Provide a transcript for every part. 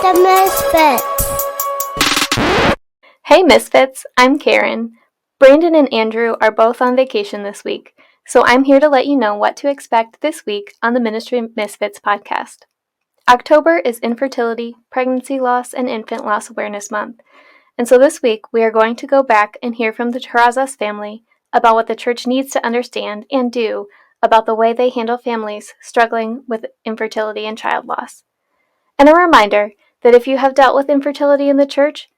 the Misfits. Hey Misfits, I'm Karen. Brandon and Andrew are both on vacation this week, so I'm here to let you know what to expect this week on the Ministry Misfits podcast. October is Infertility, Pregnancy Loss, and Infant Loss Awareness Month, and so this week we are going to go back and hear from the Terrazas family about what the church needs to understand and do about the way they handle families struggling with infertility and child loss. And a reminder that if you have dealt with infertility in the church,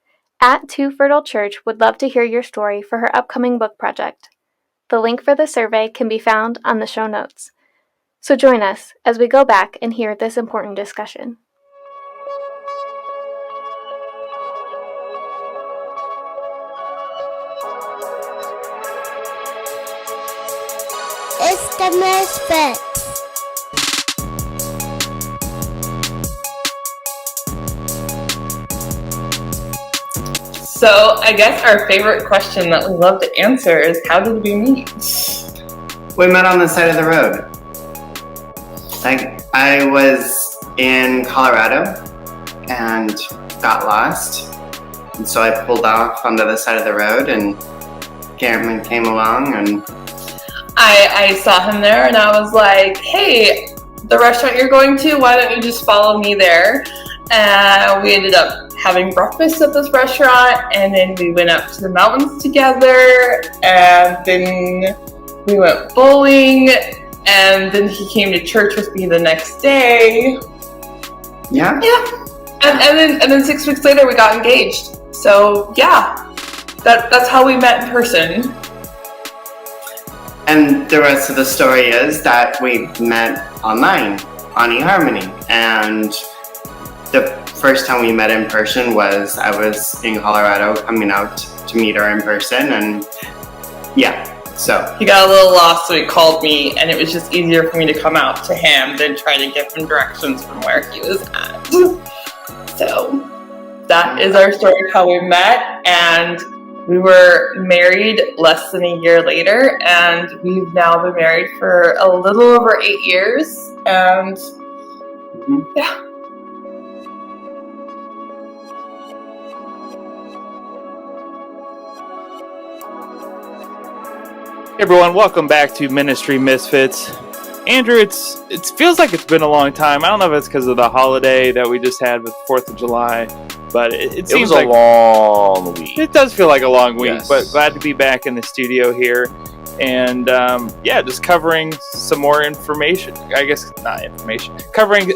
at 2 Fertile Church would love to hear your story for her upcoming book project. The link for the survey can be found on the show notes. So join us as we go back and hear this important discussion. It's the Misfits. So I guess our favorite question that we love to answer is, how did we meet? We met on the side of the road. Like, I was in Colorado and got lost. And so I pulled off onto the side of the road and Cameron came along and I saw him there and I was like, hey, the restaurant you're going to, why don't you just follow me there? And we ended up having breakfast at this restaurant, and then we went up to the mountains together, and then we went bowling, and then he came to church with me the next day. Yeah. And then 6 weeks later we got engaged. So yeah, that's how we met in person. And the rest of the story is that we met online on eHarmony, and the first time we met in person was I was in Colorado coming out to meet her in person, and yeah, so. He got a little lost, so he called me, and it was just easier for me to come out to him than try to give him directions from where he was at. So that is our story of how we met, and we were married less than a year later, and we've now been married for a little over 8 years, and yeah. Hey everyone, welcome back to Ministry Misfits. Andrew, it feels like it's been a long time. I don't know if it's because of the holiday that we just had with 4th of July, but it seems like a long week. It does feel like a long week, Yes. but glad to be back in the studio here. And just covering some more information. I guess not information. Covering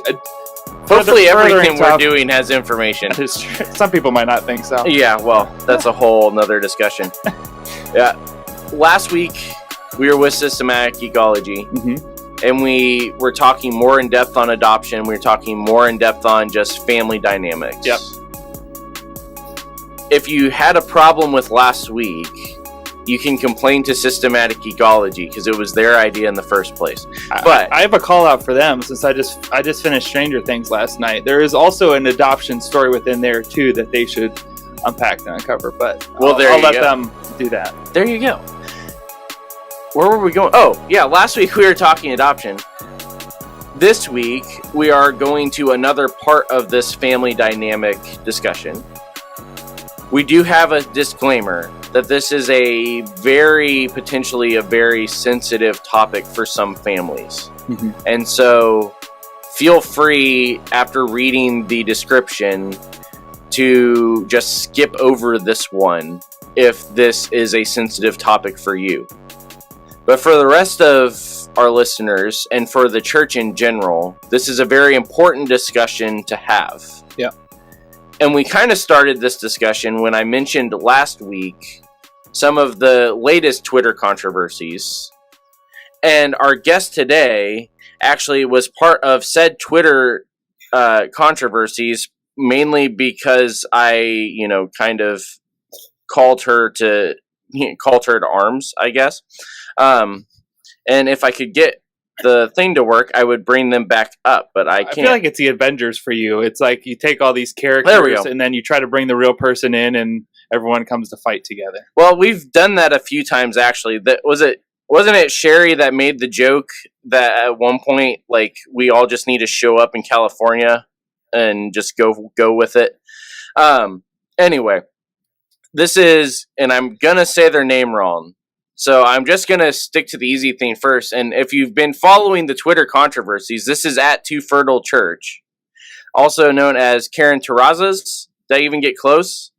Hopefully everything we're topic. doing has information. That is true. Some people might not think so. Yeah, well, that's a whole nother discussion. Yeah. Last week, we were with Systematic Ecology, and we were talking more in depth on adoption. We were talking more in depth on just family dynamics. Yep. If you had a problem with last week, you can complain to Systematic Ecology because it was their idea in the first place. But I have a call out for them since I just finished Stranger Things last night. There is also an adoption story within there too that they should unpack and uncover. But I'll let them do that. There you go. Where were we going? Oh, yeah, last week we were talking adoption. This week, we are going to another part of this family dynamic discussion. We do have a disclaimer that this is potentially a very sensitive topic for some families. And so, feel free, after reading the description, to just skip over this one if this is a sensitive topic for you. But for the rest of our listeners and for the church in general, this is a very important discussion to have. Yeah. And we kind of started this discussion when I mentioned last week some of the latest Twitter controversies. And our guest today actually was part of said Twitter controversies, mainly because I, kind of called her to arms, I guess. And if I could get the thing to work, I would bring them back up, but I can't. I feel like it's the Avengers for you. It's like you take all these characters and then you try to bring the real person in and everyone comes to fight together. Well, we've done that a few times, actually. Wasn't it Sherry that made the joke that at one point, like, we all just need to show up in California and just go with it. Anyway, this is, and I'm gonna say their name wrong, so I'm just gonna stick to the easy thing first. And if you've been following the Twitter controversies, this is at Too Fertile Church, also known as Karen Terrazas. Did I even get close?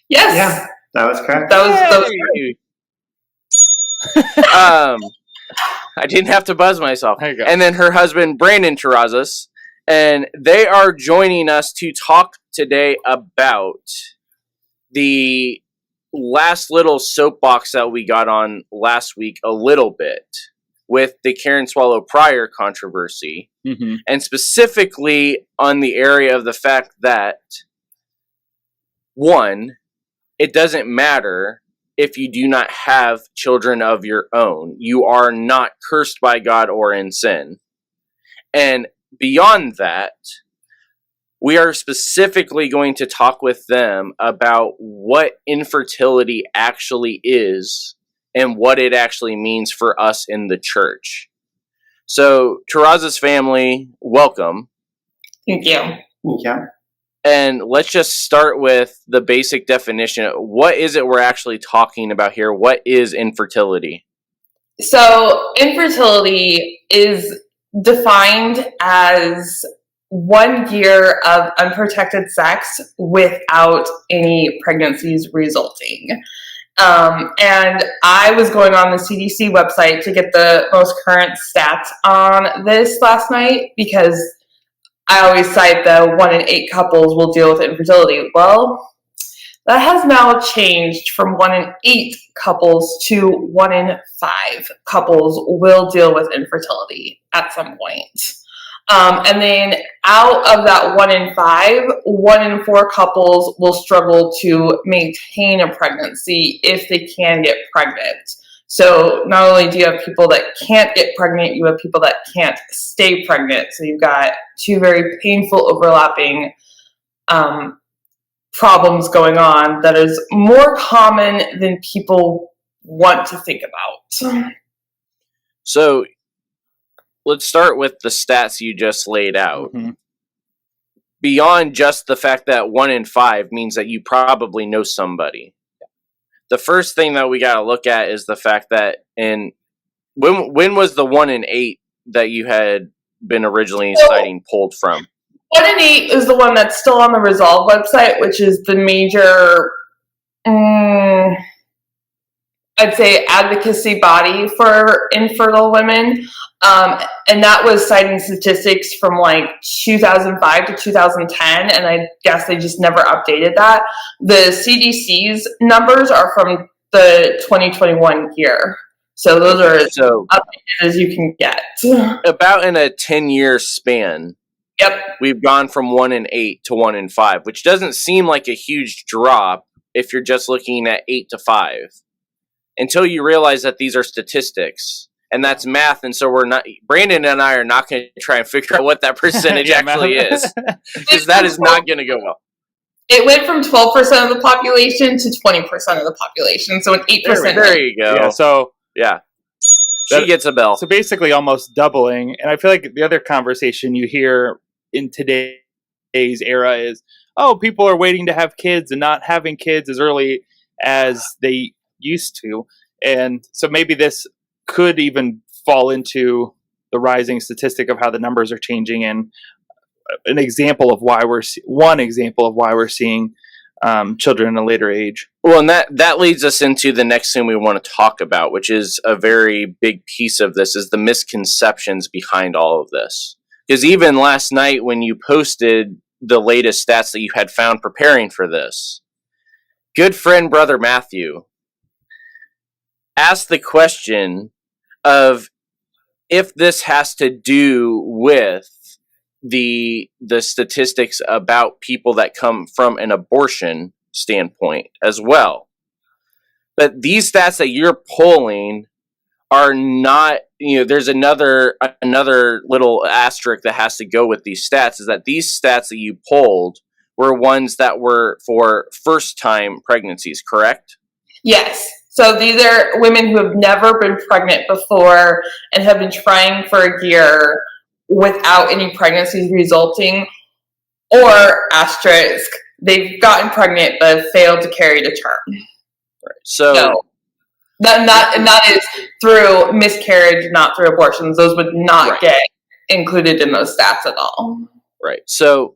Yes. Yeah, that was correct. That was I didn't have to buzz myself. There you go. And then her husband, Brandon Terrazas, and they are joining us to talk today about the last little soapbox that we got on last week a little bit with the Karen Swallow Pryor controversy, and specifically on the area of the fact that, one, it doesn't matter if you do not have children of your own. You are not cursed by God or in sin. And beyond that, we are specifically going to talk with them about what infertility actually is and what it actually means for us in the church. So, Terrazas family, welcome. Thank you. Yeah. And let's just start with the basic definition. What is it we're actually talking about here? What is infertility? So, infertility is defined as 1 year of unprotected sex without any pregnancies resulting. And I was going on the CDC website to get the most current stats on this last night because I always cite the 1 in 8 couples will deal with infertility. Well, that has now changed from 1 in 8 couples to 1 in 5 couples will deal with infertility at some point. And then out of that 1 in 5, 1 in 4 couples will struggle to maintain a pregnancy if they can get pregnant. So not only do you have people that can't get pregnant, you have people that can't stay pregnant. So you've got 2 very painful overlapping problems going on that is more common than people want to think about. So let's start with the stats you just laid out. Beyond just the fact that 1 in 5 means that you probably know somebody. The first thing that we got to look at is the fact that when was the 1 in 8 that you had been originally citing pulled from? 1 in 8 is the one that's still on the Resolve website, which is the major, I'd say, advocacy body for infertile women. And that was citing statistics from like 2005 to 2010, and I guess they just never updated that. The CDC's numbers are from the 2021 year. So those are as updated as you can get. About in a 10-year span, Yep. We've gone from 1 in 8 to 1 in 5, which doesn't seem like a huge drop if you're just looking at 8 to 5. Until you realize that these are statistics. And that's math, and so Brandon and I are not going to try and figure out what that percentage actually is. Because that is not going to go well. It went from 12% of the population to 20% of the population, so an 8%. There you go. Yeah, so yeah. She gets a bell. So basically almost doubling. And I feel like the other conversation you hear in today's era is, oh, people are waiting to have kids and not having kids as early as they used to. And so maybe this could even fall into the rising statistic of how the numbers are changing, and one example of why we're seeing children in a later age. Well, and that leads us into the next thing we want to talk about, which is a very big piece of this, is the misconceptions behind all of this. Because even last night when you posted the latest stats that you had found preparing for this, good friend Brother Matthew asked the question of if this has to do with the statistics about people that come from an abortion standpoint as well. But these stats that you're pulling are not, there's another little asterisk that has to go with these stats, is that these stats that you pulled were ones that were for first-time pregnancies, correct? Yes. So these are women who have never been pregnant before and have been trying for a year without any pregnancies resulting, or asterisk, they've gotten pregnant but have failed to carry to term. So that is through miscarriage, not through abortions. Those would not get included in those stats at all. Right. So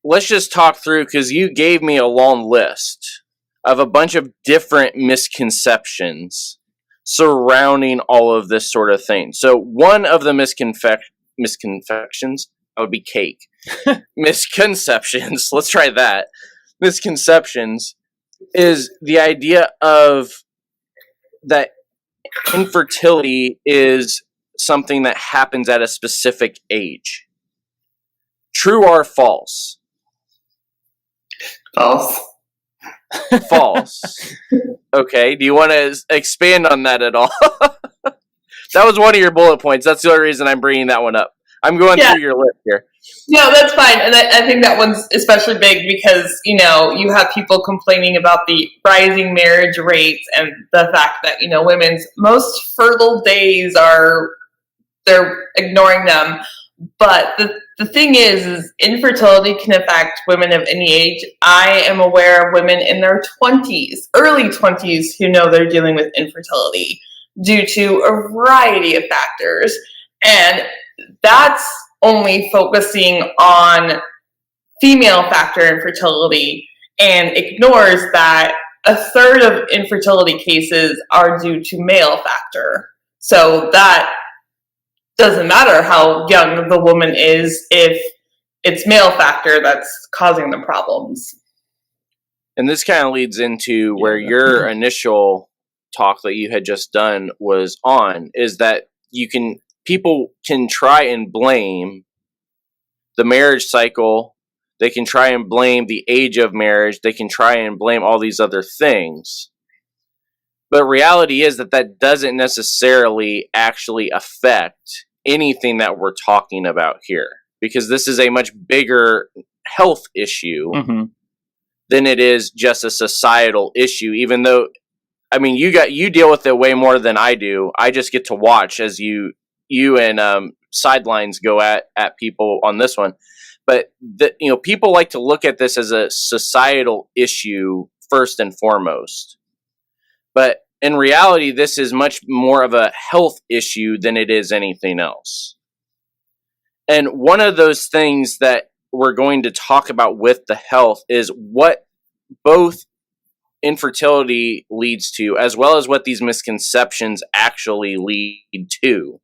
let's just talk through, because you gave me a long list of a bunch of different misconceptions surrounding all of this sort of thing. So one of the misconceptions, that would be cake. Misconceptions, let's try that. Misconceptions is the idea of that infertility is something that happens at a specific age. True or false? False. False. Okay, do you want to expand on that at all? That was one of your bullet points. That's the only reason I'm bringing that one up. I'm going through your list here. No, that's fine. And I think that one's especially big because, you have people complaining about the rising marriage rates and the fact that, women's most fertile days they're ignoring them. But the thing is infertility can affect women of any age. I am aware of women in their 20s, early 20s, who know they're dealing with infertility due to a variety of factors. And that's only focusing on female factor infertility and ignores that a third of infertility cases are due to male factor. So that doesn't matter how young the woman is if it's male factor that's causing the problems. And this kind of leads into where your initial talk that you had just done was on, is that people can try and blame the marriage cycle. They can try and blame the age of marriage. They can try and blame all these other things. But reality is that doesn't necessarily actually affect anything that we're talking about here, because this is a much bigger health issue than it is just a societal issue. Even though, you deal with it way more than I do. I just get to watch as you and sidelines go at people on this one. But people like to look at this as a societal issue first and foremost. But in reality, this is much more of a health issue than it is anything else. And one of those things that we're going to talk about with the health is what both infertility leads to, as well as what these misconceptions actually lead to.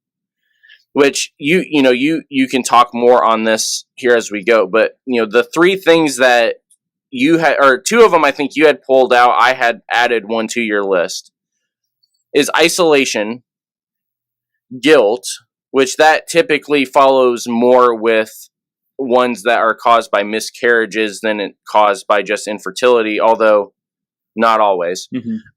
Which you can talk more on this here as we go. But the three things that you had, or two of them I think you had pulled out, I had added one to your list, is isolation, guilt, which that typically follows more with ones that are caused by miscarriages than it caused by just infertility, although not always.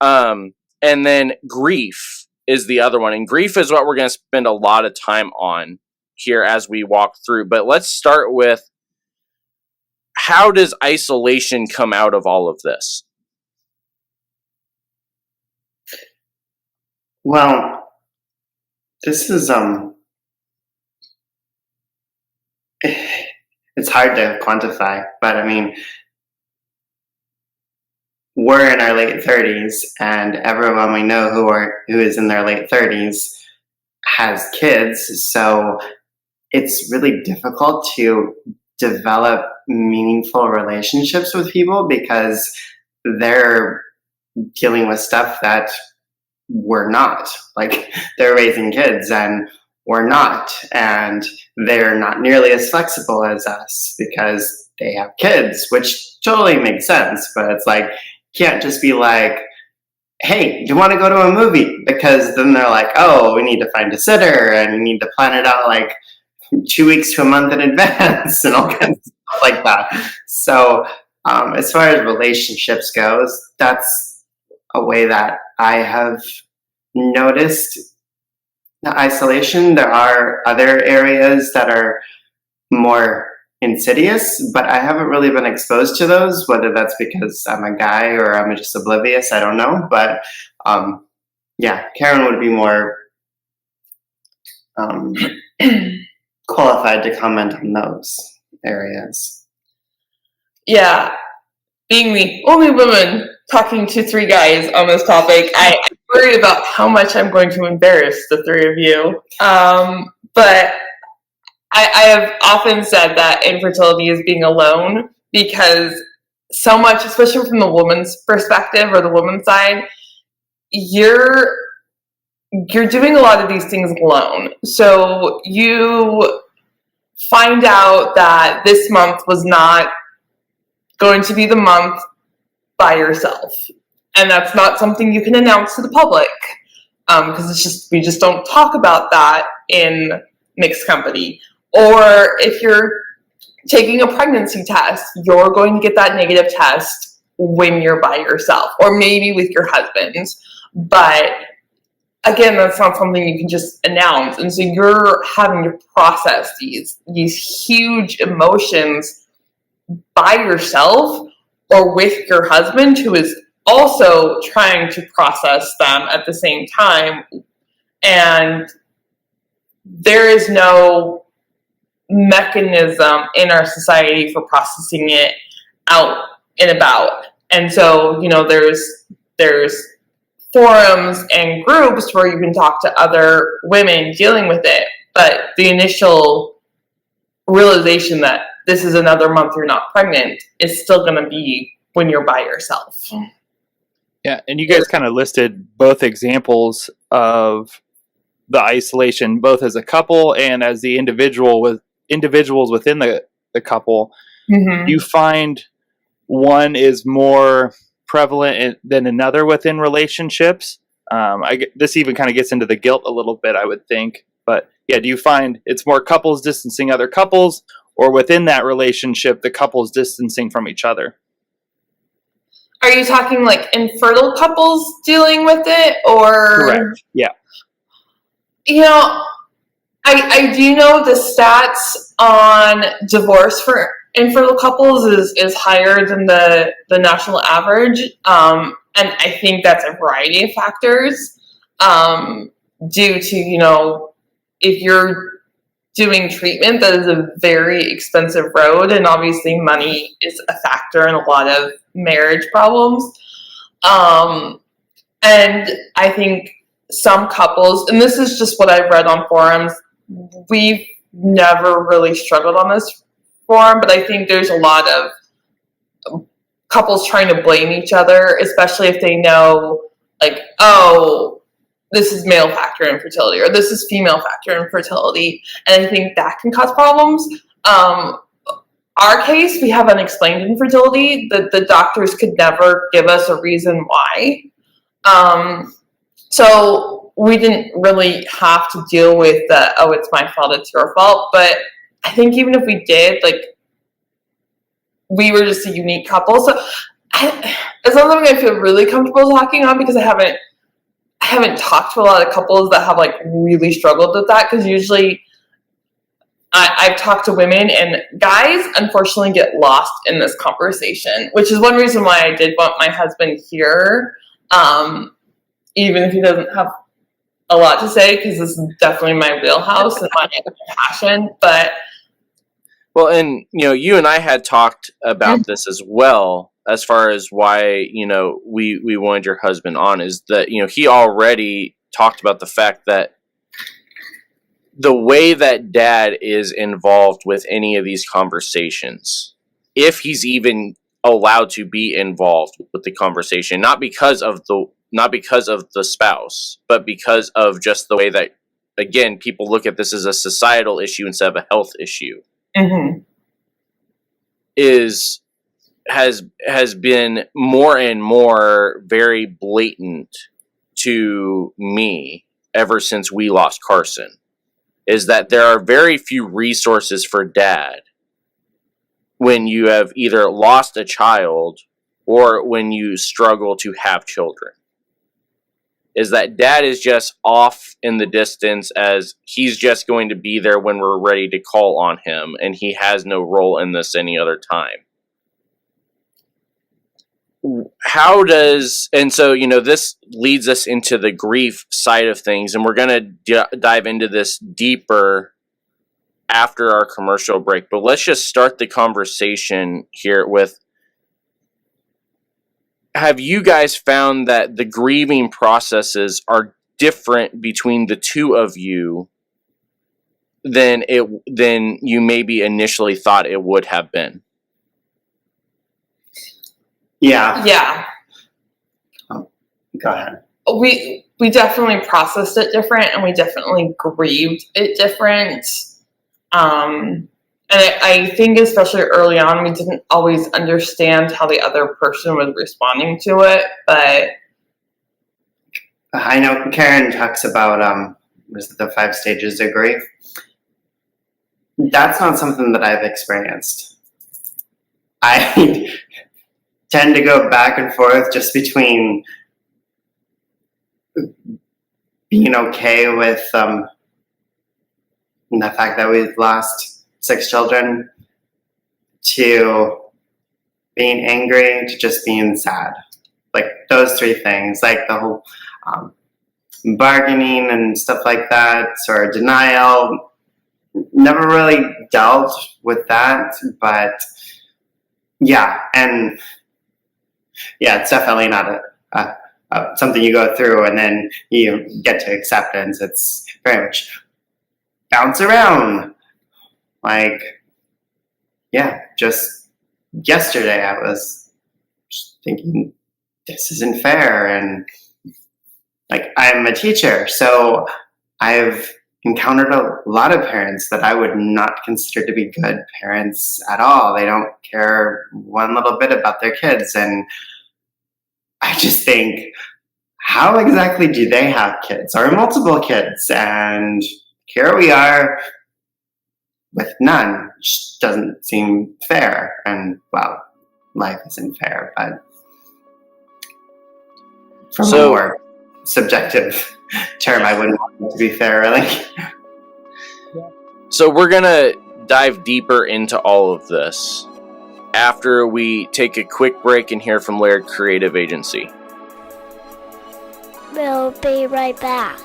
And then grief is the other one. And grief is what we're going to spend a lot of time on here as we walk through. But let's start with, how does isolation come out of all of this? Well, this is it's hard to quantify, but we're in our late 30s, and everyone we know who is in their late 30s has kids, so it's really difficult to develop meaningful relationships with people because they're dealing with stuff that we're not. Like, they're raising kids and we're not, and they're not nearly as flexible as us because they have kids, which totally makes sense. But it's like, can't just be like, hey, do you want to go to a movie? Because then they're like, oh, we need to find a sitter and we need to plan it out like 2 weeks to a month in advance and all kinds of stuff like that. So as far as relationships goes, that's a way that I have noticed the isolation. There are other areas that are more insidious, but I haven't really been exposed to those, whether that's because I'm a guy or I'm just oblivious, I don't know. But Karen would be more qualified to comment on those. areas. Yeah, being the only woman talking to three guys on this topic, I worry about how much I'm going to embarrass the three of you. But I have often said that infertility is being alone, because so much, especially from the woman's perspective or the woman's side, you're doing a lot of these things alone. So you find out that this month was not going to be the month by yourself, and that's not something you can announce to the public, because we just don't talk about that in mixed company. Or if you're taking a pregnancy test, you're going to get that negative test when you're by yourself, or maybe with your husband. But again, that's not something you can just announce, and so you're having to process these huge emotions by yourself or with your husband, who is also trying to process them at the same time. And there is no mechanism in our society for processing it out and about. And so, there's forums and groups where you can talk to other women dealing with it, but the initial realization that this is another month you're not pregnant is still going to be when you're by yourself. Yeah, and you guys kind of listed both examples of the isolation, both as a couple and as the individuals within the couple. Mm-hmm. You find one is more prevalent than another within relationships? This even kind of gets into the guilt a little bit, I would think. But yeah, do you find it's more couples distancing other couples, or within that relationship, the couples distancing from each other? Are you talking like infertile couples dealing with it, or? Correct. Yeah. I do know the stats on divorce for infertile couples is higher than the national average, and I think that's a variety of factors, due to, if you're doing treatment, that is a very expensive road, and obviously money is a factor in a lot of marriage problems. And I think some couples, and this is just what I've read on forums, we've never really struggled on this forum, but I think there's a lot of couples trying to blame each other, especially if they know, like, oh, this is male factor infertility, or this is female factor infertility, and I think that can cause problems. Our case, we have unexplained infertility. The doctors could never give us a reason why. So we didn't really have to deal with the, oh, it's my fault, it's your fault. But I think even if we did, we were just a unique couple. So it's not something I feel really comfortable talking on, because I haven't talked to a lot of couples that have really struggled with that, because usually I've talked to women, and guys unfortunately get lost in this conversation, which is one reason why I did want my husband here, even if he doesn't have a lot to say, because this is definitely my wheelhouse and my passion. But well, and you and I had talked about this as well, as far as why we wanted your husband on, is that he already talked about the fact that the way that dad is involved with any of these conversations, if he's even allowed to be involved with the conversation, not because of the spouse, but because of just the way that, again, people look at this as a societal issue instead of a health issue, mm-hmm. has been more and more very blatant to me ever since we lost Carson, is that there are very few resources for dad when you have either lost a child or when you struggle to have children. Is that dad is just off in the distance, as he's just going to be there when we're ready to call on him, and he has no role in this any other time. So this leads us into the grief side of things, and we're going to dive into this deeper after our commercial break, but let's just start the conversation here with, have you guys found that the grieving processes are different between the two of you than you maybe initially thought it would have been? Yeah. Yeah. Go ahead. We definitely processed it different, and we definitely grieved it different. And I think especially early on, we didn't always understand how the other person was responding to it. But I know Karen talks about was it the 5 stages of grief? That's not something that I've experienced. I tend to go back and forth just between being okay with the fact that we've lost 6 children, to being angry, to just being sad. Like those 3 things, like the whole bargaining and stuff like that, or denial. Never really dealt with that, but yeah, and yeah, it's definitely not something you go through and then you get to acceptance. It's very much bounce around. Like, yeah, just yesterday I was just thinking, this isn't fair. And like, I'm a teacher, so I've encountered a lot of parents that I would not consider to be good parents at all. They don't care one little bit about their kids. And I just think, how exactly do they have kids or multiple kids? And here we are with none, which doesn't seem fair. And well, life isn't fair, but from a more subjective term, I wouldn't want it to be fair, really. So we're going to dive deeper into all of this after we take a quick break and hear from Laird Creative Agency. We'll be right back.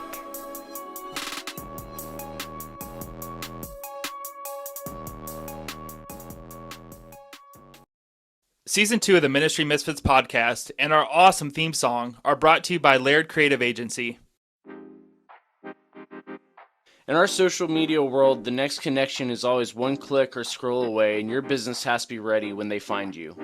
Season 2 of the Ministry Misfits podcast and our awesome theme song are brought to you by Laird Creative Agency. In our social media world, the next connection is always one click or scroll away, and your business has to be ready when they find you.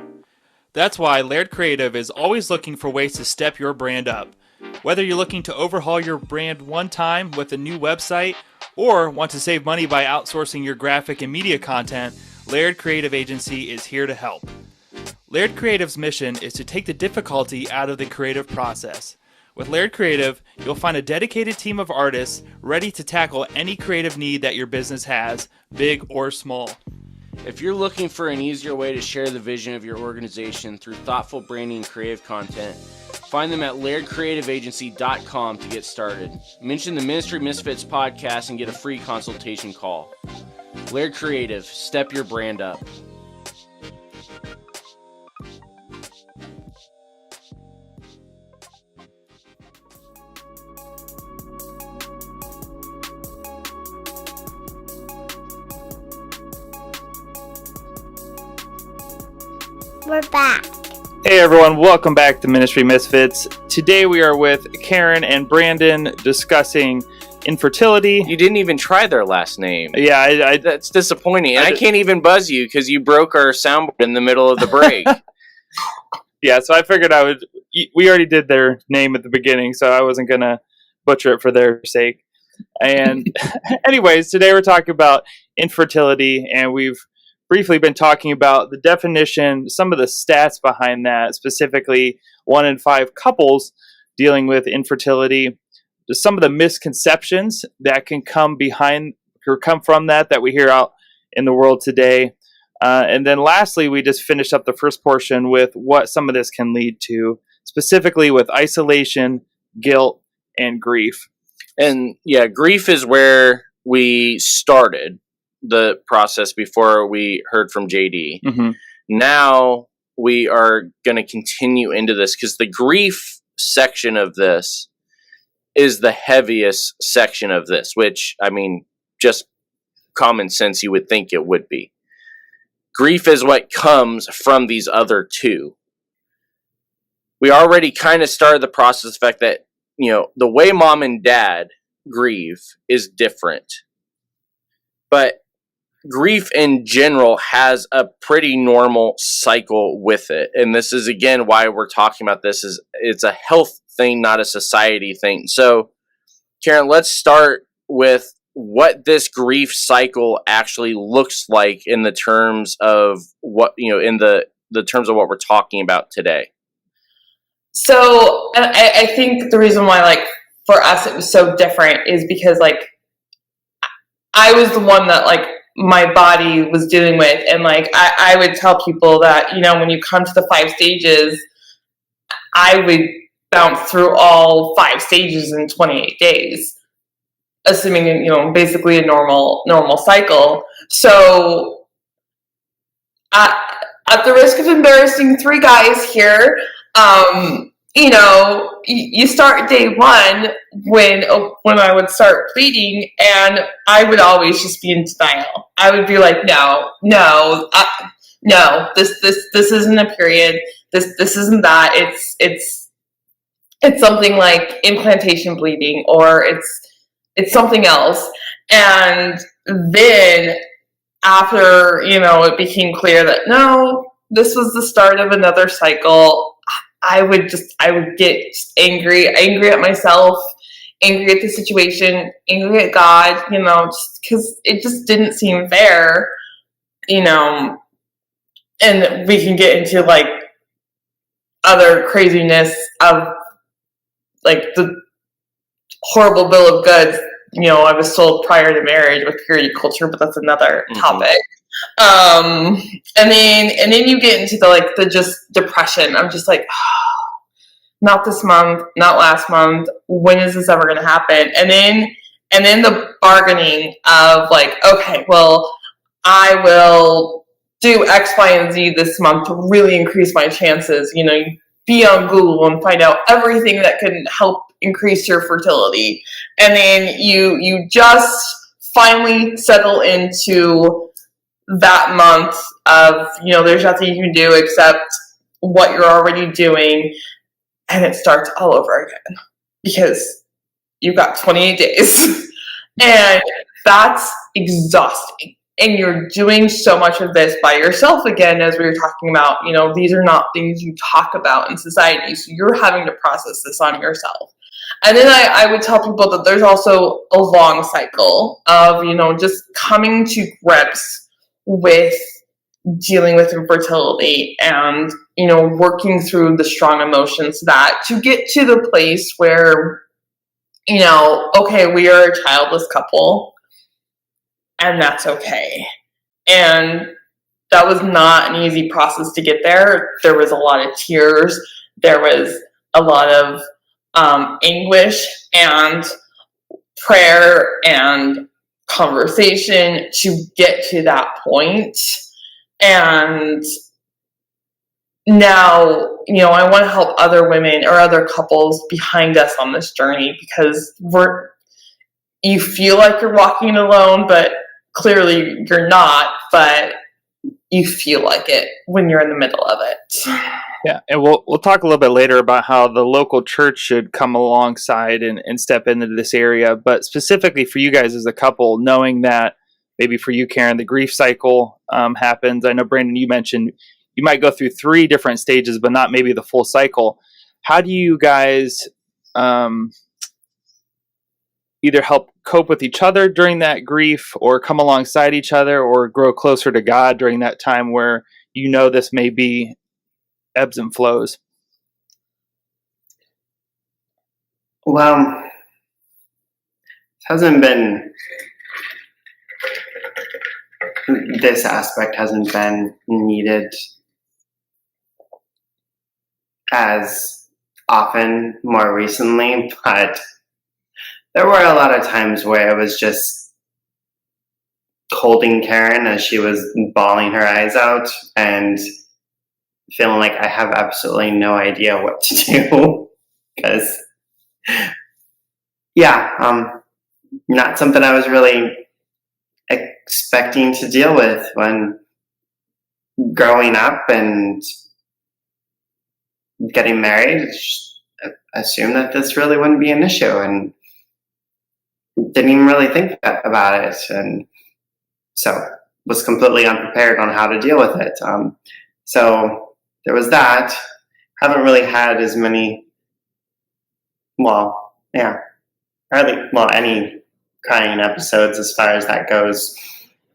That's why Laird Creative is always looking for ways to step your brand up. Whether you're looking to overhaul your brand one time with a new website or want to save money by outsourcing your graphic and media content, Laird Creative Agency is here to help. Laird Creative's mission is to take the difficulty out of the creative process. With Laird Creative, you'll find a dedicated team of artists ready to tackle any creative need that your business has, big or small. If you're looking for an easier way to share the vision of your organization through thoughtful branding and creative content, find them at lairdcreativeagency.com to get started. Mention the Ministry Misfits podcast and get a free consultation call. Laird Creative, step your brand up. We're back. Hey everyone, welcome back to Ministry Misfits. Today we are with Karen and Brandon discussing infertility. You didn't even try their last name. Yeah, That's disappointing. And I can't even buzz you because you broke our soundboard in the middle of the break. Yeah, so I figured we already did their name at the beginning, so I wasn't going to butcher it for their sake. And anyways, today we're talking about infertility, and we've briefly been talking about the definition, some of the stats behind that, specifically 1 in 5 couples dealing with infertility, just some of the misconceptions that can come from that we hear out in the world today. And then lastly, we just finished up the first portion with what some of this can lead to, specifically with isolation, guilt, and grief. And yeah, grief is where we started the process before we heard from JD. Mm-hmm. Now we are going to continue into this because the grief section of this is the heaviest section of this, which, I mean, just common sense you would think it would be. Grief is what comes from these other two. We already kind of started the process of the fact that, the way mom and dad grieve is different. But grief in general has a pretty normal cycle with it. And this is, again, why we're talking about this. Is it's a health thing, not a society thing. So, Karen, let's start with what this grief cycle actually looks like in the terms of what, in the terms of what we're talking about today. So I think the reason why, like, for us it was so different is because, like, I was the one that, like, my body was dealing with. And, like, I would tell people that, when you come to the 5 stages, I would bounce through all 5 stages in 28 days, assuming, basically a normal cycle. So at the risk of embarrassing 3 guys here, you start day 1 when I would start bleeding, and I would always just be in denial. I would be like, no, this isn't a period. This isn't that. It's something like implantation bleeding, or it's something else. And then after, it became clear that no, this was the start of another cycle, I would get angry at myself, angry at the situation, angry at God, just because it just didn't seem fair, and we can get into, like, other craziness of, like, the horrible bill of goods, I was told prior to marriage with purity culture, but that's another topic. And then you get into the just depression. I'm just like, not this month, not last month. When is this ever going to happen? And then the bargaining of, like, okay, well, I will do X, Y, and Z this month to really increase my chances. You be on Google and find out everything that can help increase your fertility. And then you just finally settle into that month of, there's nothing you can do except what you're already doing, and it starts all over again because you've got 28 days. And that's exhausting. And you're doing so much of this by yourself again, as we were talking about. These are not things you talk about in society, so you're having to process this on yourself. And then I would tell people that there's also a long cycle of, just coming to grips with dealing with infertility and, working through the strong emotions that to get to the place where, okay, we are a childless couple, and that's okay. And that was not an easy process to get there. There was a lot of tears. There was a lot of anguish and prayer and conversation to get to that point. And now, I want to help other women or other couples behind us on this journey, because you feel like you're walking alone, but clearly you're not, but you feel like it when you're in the middle of it. Yeah, and we'll talk a little bit later about how the local church should come alongside and step into this area. But specifically for you guys as a couple, knowing that maybe for you, Karen, the grief cycle happens. I know, Brandon, you mentioned you might go through 3 different stages, but not maybe the full cycle. How do you guys either help cope with each other during that grief, or come alongside each other, or grow closer to God during that time where this may be ebbs and flows? Well, this aspect hasn't been needed as often more recently, but there were a lot of times where I was just holding Karen as she was bawling her eyes out and feeling like I have absolutely no idea what to do. Because, not something I was really expecting to deal with when growing up and getting married. Assumed that this really wouldn't be an issue, and didn't even really think about it, and so was completely unprepared on how to deal with it. So there was that. Haven't really had as many, any crying episodes as far as that goes.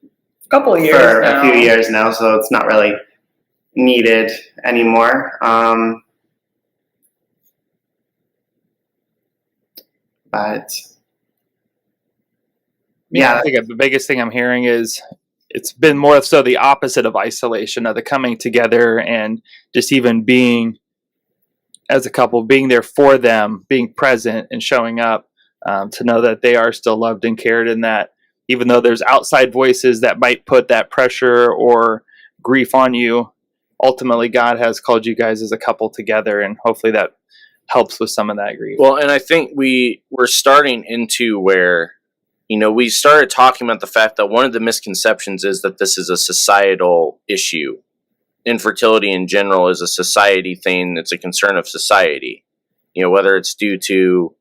A couple of years for now. a few years now, so it's not really needed anymore. But yeah, I think the biggest thing I'm hearing is it's been more so the opposite of isolation, of the coming together and just even being as a couple, being there for them, being present and showing up, to know that they are still loved and cared, and that even though there's outside voices that might put that pressure or grief on you, ultimately God has called you guys as a couple together, and hopefully that helps with some of that grief. Well, and I think we're starting into where, we started talking about the fact that one of the misconceptions is that this is a societal issue. Infertility in general is a society thing. It's a concern of society. Whether it's due to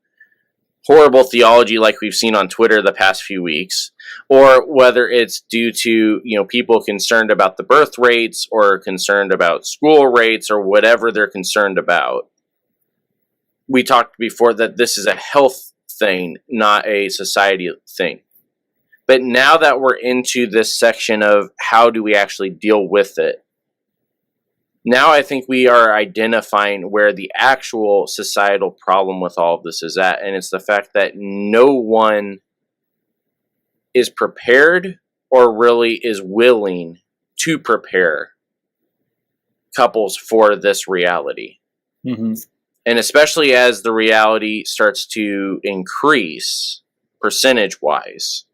horrible theology like we've seen on Twitter the past few weeks, or whether it's due to, people concerned about the birth rates or concerned about school rates or whatever they're concerned about. We talked before that this is a health thing, not a society thing. But now that we're into this section of how do we actually deal with it, now I think we are identifying where the actual societal problem with all of this is at, and it's the fact that no one is prepared or really is willing to prepare couples for this reality. Mm-hmm. And especially as the reality starts to increase percentage-wise,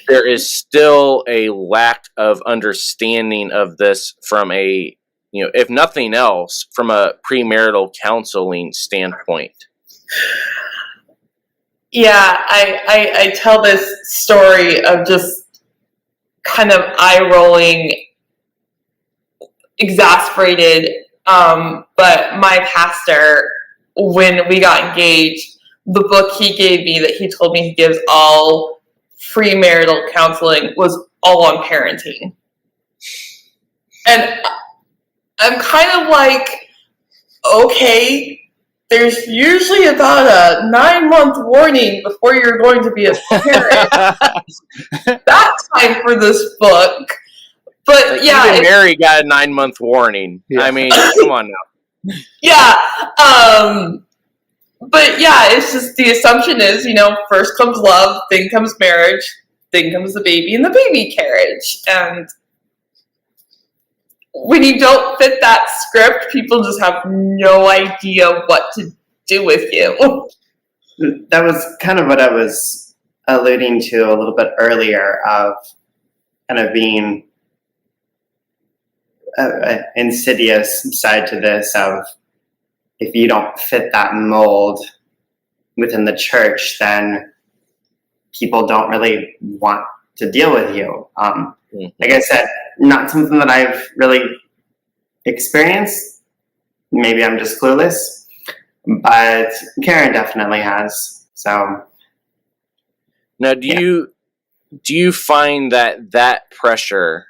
there is still a lack of understanding of this from a, if nothing else, from a premarital counseling standpoint. Yeah, I tell this story of just kind of eye-rolling, exasperated, but my pastor, when we got engaged, the book he gave me that he told me he gives all premarital counseling was all on parenting. And I'm kind of like, okay, there's usually about a 9-month warning before you're going to be a parent. That's time for this book. But yeah. Even Mary got a 9-month warning. Yeah. I mean, come on now. Yeah. But yeah, it's just the assumption is, first comes love, then comes marriage, then comes the baby and the baby carriage. And when you don't fit that script, people just have no idea what to do with you. That was kind of what I was alluding to a little bit earlier, of kind of being an insidious side to this of, if you don't fit that mold within the church, then people don't really want to deal with you. Like I said, not something that I've really experienced. Maybe I'm just clueless, but Karen definitely has. So now, do you find that pressure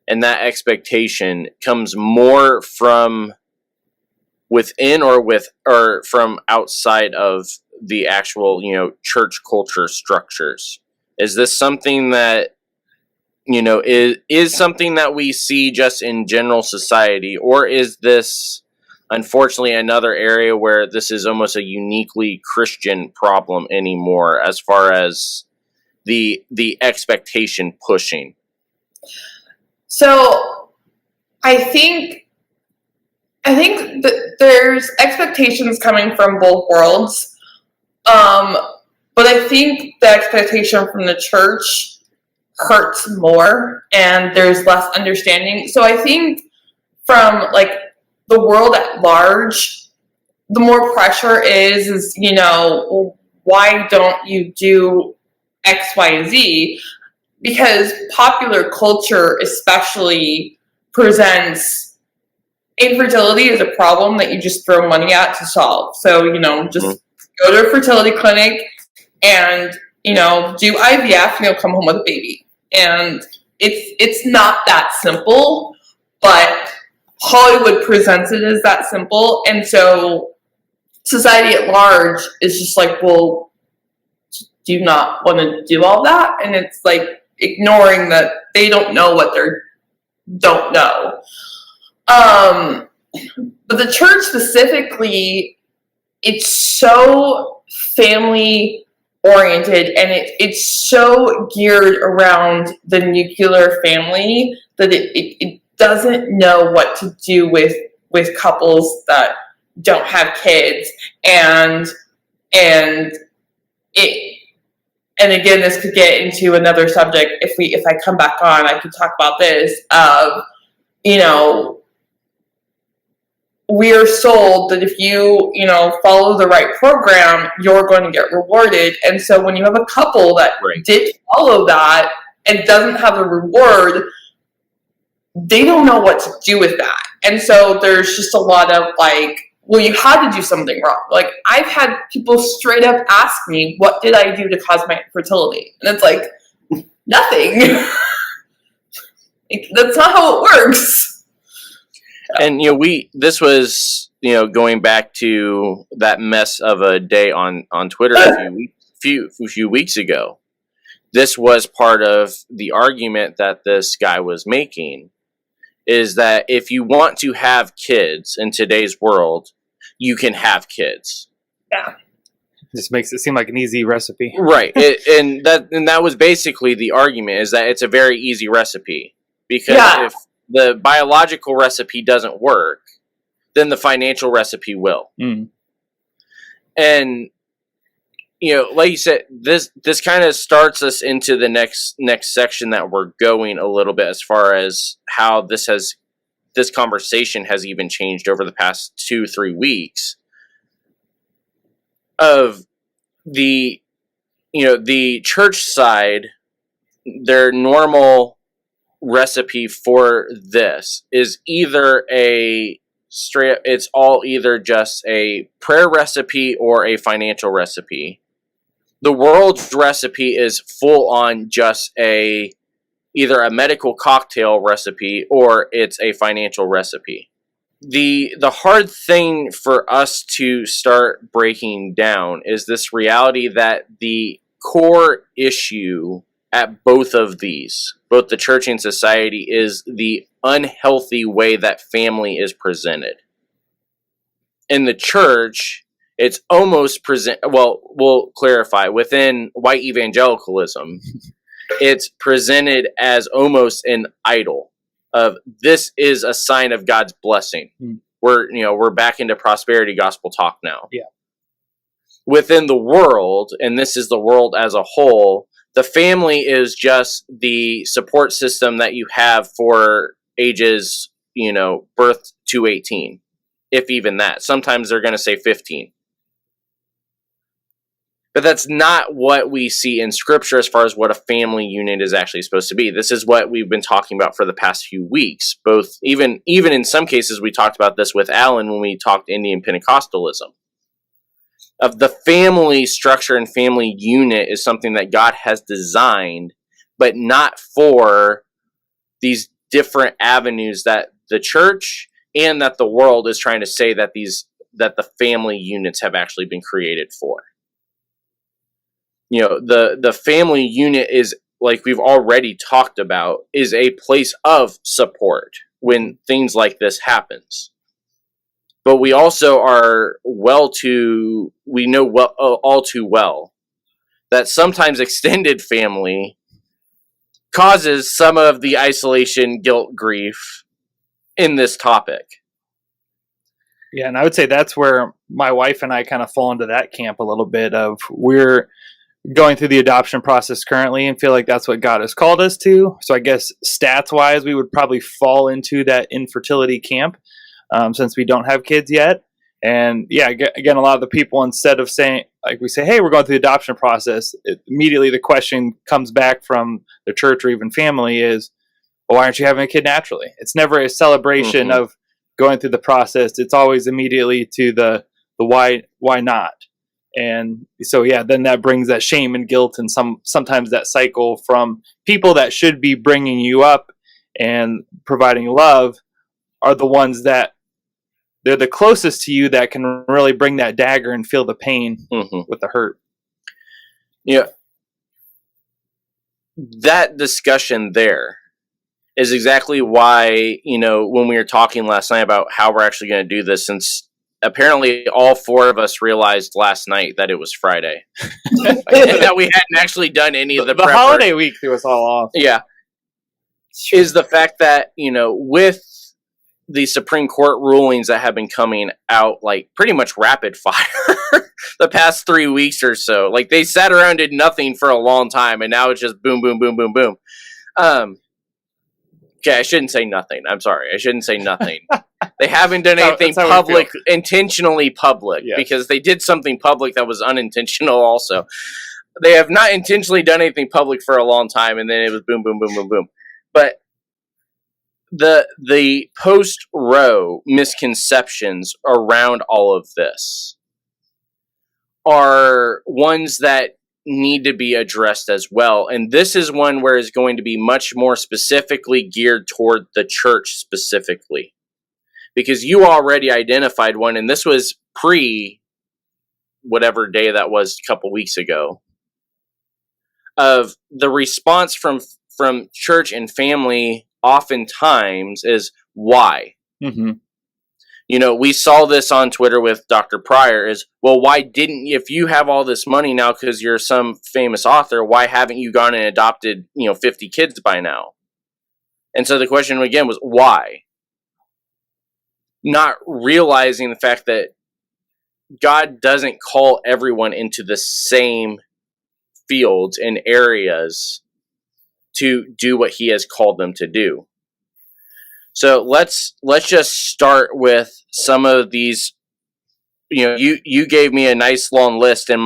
and that expectation comes more from within or from outside of the actual, church culture structures? Is this something that, is something that we see just in general society, or is this unfortunately another area where this is almost a uniquely Christian problem anymore, as far as the expectation pushing? So I think that there's expectations coming from both worlds. But I think the expectation from the church hurts more, and there's less understanding. So I think from the world at large, the more pressure is, why don't you do X, Y, and Z, because popular culture especially presents infertility as a problem that you just throw money at to solve. So, just go to a fertility clinic and, do IVF, come home with a baby. And it's not that simple, but Hollywood presents it as that simple. And so society at large is just like, well, do you not want to do all that? And it's like ignoring that they don't know what they don't know. But the church specifically, it's so family oriented, and it's so geared around the nuclear family that it doesn't know what to do with couples that don't have kids, and again, this could get into another subject. If I come back on, I could talk about this. We are sold that if you follow the right program, you're going to get rewarded. And so when you have a couple that did follow that and doesn't have a reward, they don't know what to do with that. And so there's just a lot of like, well, you had to do something wrong. Like, I've had people straight up ask me, what did I do to cause my infertility? And it's like, nothing. That's not how it works. And this was going back to that mess of a day on Twitter a few weeks ago. This was part of the argument that this guy was making, is that if you want to have kids in today's world, you can have kids. Yeah. Just makes it seem like an easy recipe. Right. And that was basically the argument, is that it's a very easy recipe. Because if the biological recipe doesn't work, then the financial recipe will. Mm. And like you said, this kind of starts us into the next section that we're going a little bit, as far as how this conversation has even changed over the past 2-3 weeks, of the church side. Their normal recipe for this is either it's all either just a prayer recipe or a financial recipe. The world's recipe is full on just either a medical cocktail recipe or it's a financial recipe. The hard thing for us to start breaking down is this reality that the core issue at both of these, both the church and society, is the unhealthy way that family is presented. In the church, it's almost we'll clarify, within white evangelicalism, it's presented as almost an idol of, this is a sign of God's blessing. Mm. We're back into prosperity gospel talk now. Yeah. Within the world, and this is the world as a whole, the family is just the support system that you have for ages, birth to 18, if even that. Sometimes they're going to say 15. But that's not what we see in Scripture as far as what a family unit is actually supposed to be. This is what we've been talking about for the past few weeks. Both, even in some cases, we talked about this with Alan when we talked Indian Pentecostalism. Of the family structure and family unit is something that God has designed, but not for these different avenues that the church and that the world is trying to say that the family units have actually been created for. The family unit is, like we've already talked about, is a place of support when things like this happens. But we also are all too well that sometimes extended family causes some of the isolation, guilt, grief in this topic. Yeah, and I would say that's where my wife and I kind of fall into that camp a little bit of, we're going through the adoption process currently and feel like that's what God has called us to. So I guess stats-wise, we would probably fall into that infertility camp. Since we don't have kids yet. And yeah, again, a lot of the people, instead of saying, like we say, hey, we're going through the adoption process, immediately the question comes back from the church or even family is, well, why aren't you having a kid naturally? It's never a celebration of going through the process. It's always immediately to the why not. And so, then that brings that shame and guilt and sometimes that cycle from people that should be bringing you up and providing love are the ones that they're the closest to you that can really bring that dagger and feel the pain with the hurt. Yeah. That discussion there is exactly why, when we were talking last night about how we're actually going to do this, since apparently all four of us realized last night that it was Friday. That we hadn't actually done any of the The holiday week threw us all off. Yeah. Is the fact that, with the Supreme Court rulings that have been coming out like pretty much rapid fire the past 3 weeks or so, like they sat around and did nothing for a long time and now it's just boom, boom, boom, boom, boom. Okay, I shouldn't say nothing. I'm sorry. I shouldn't say nothing. They haven't done anything public, intentionally public, because they did something public that was unintentional also. They have not intentionally done anything public for a long time, and then it was boom, boom, boom, boom, boom. But the post-Roe misconceptions around all of this are ones that need to be addressed as well. And this is one where it's going to be much more specifically geared toward the church specifically. Because you already identified one, and this was pre whatever day that was a couple weeks ago, of the response from church and family oftentimes is why. We saw this on Twitter with Dr. Pryor is, well, why didn't you, if you have all this money now because you're some famous author, why haven't you gone and adopted, 50 kids by now? And so the question again was, why? Not realizing the fact that God doesn't call everyone into the same fields and areas to do what he has called them to do. So let's just start with some of these. You gave me a nice long list, and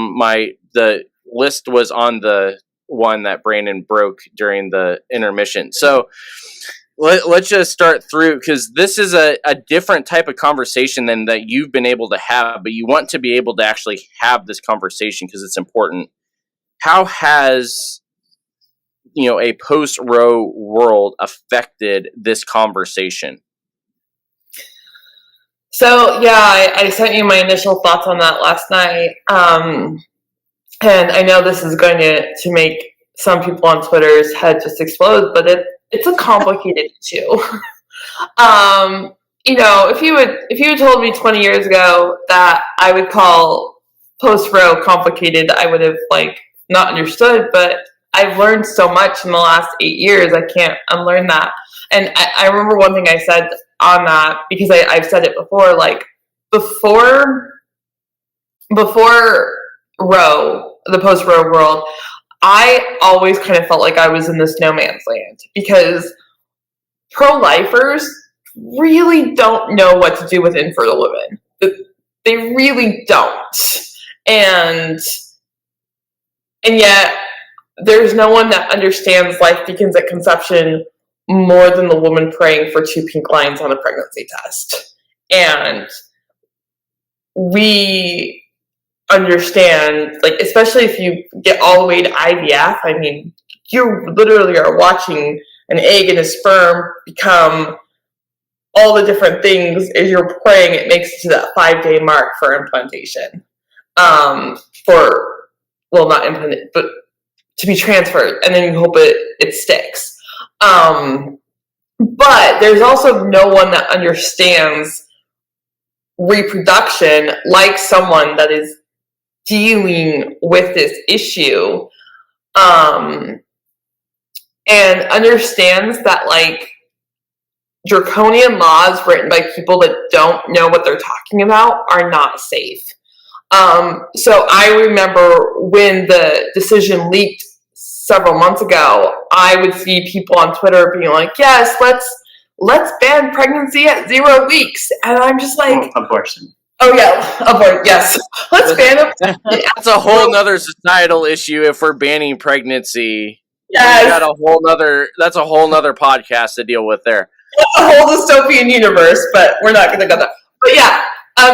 the list was on the one that Brandon broke during the intermission. So let's just start through, because this is a different type of conversation than that you've been able to have, but you want to be able to actually have this conversation because it's important. How has a post-Roe world affected this conversation? So, I sent you my initial thoughts on that last night. And I know this is going to make some people on Twitter's head just explode, but it's a complicated issue. If you had told me 20 years ago that I would call post-Roe complicated, I would have not understood, but I've learned so much in the last 8 years, I can't unlearn that. And I remember one thing I said on that, because I've said it before, before Roe, the post-Roe world, I always kind of felt like I was in this no man's land, because pro-lifers really don't know what to do with infertile women. They really don't. And yet, there's no one that understands life begins at conception more than the woman praying for 2 pink lines on a pregnancy test. And we understand, especially if you get all the way to IVF, I mean, you literally are watching an egg and a sperm become all the different things as you're praying it makes it to that 5-day mark for implantation. Not implanted, but to be transferred, and then you hope it sticks. But there's also no one that understands reproduction like someone that is dealing with this issue, and understands that draconian laws written by people that don't know what they're talking about are not safe. So I remember when the decision leaked several months ago, I would see people on Twitter being like, yes, let's ban pregnancy at 0 weeks. And I'm just like, abortion. Oh yeah, abort. Yes, let's ban them. That's a whole nother societal issue if we're banning pregnancy. Yes, That's a whole nother podcast to deal with there. a whole dystopian universe, but we're not going to go there. But yeah,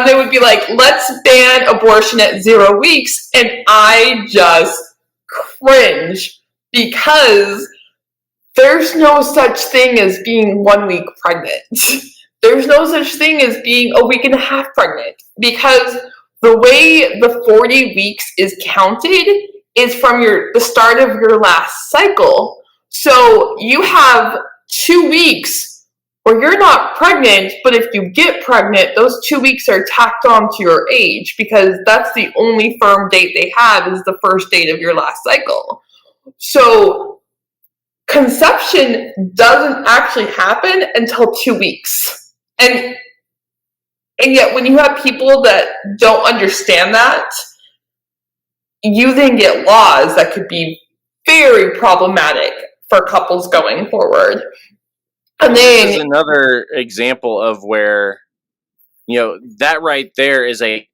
they would be like, let's ban abortion at 0 weeks, and I just cringe because there's no such thing as being 1 week pregnant. There's no such thing as being a week and a half pregnant, because the way the 40 weeks is counted is from the start of your last cycle. So you have 2 weeks where you're not pregnant, but if you get pregnant, those 2 weeks are tacked on to your age, because that's the only firm date they have is the first date of your last cycle. So conception doesn't actually happen until 2 weeks. And yet when you have people that don't understand that, you then get laws that could be very problematic for couples going forward. And then this is another example of where, that right there it's a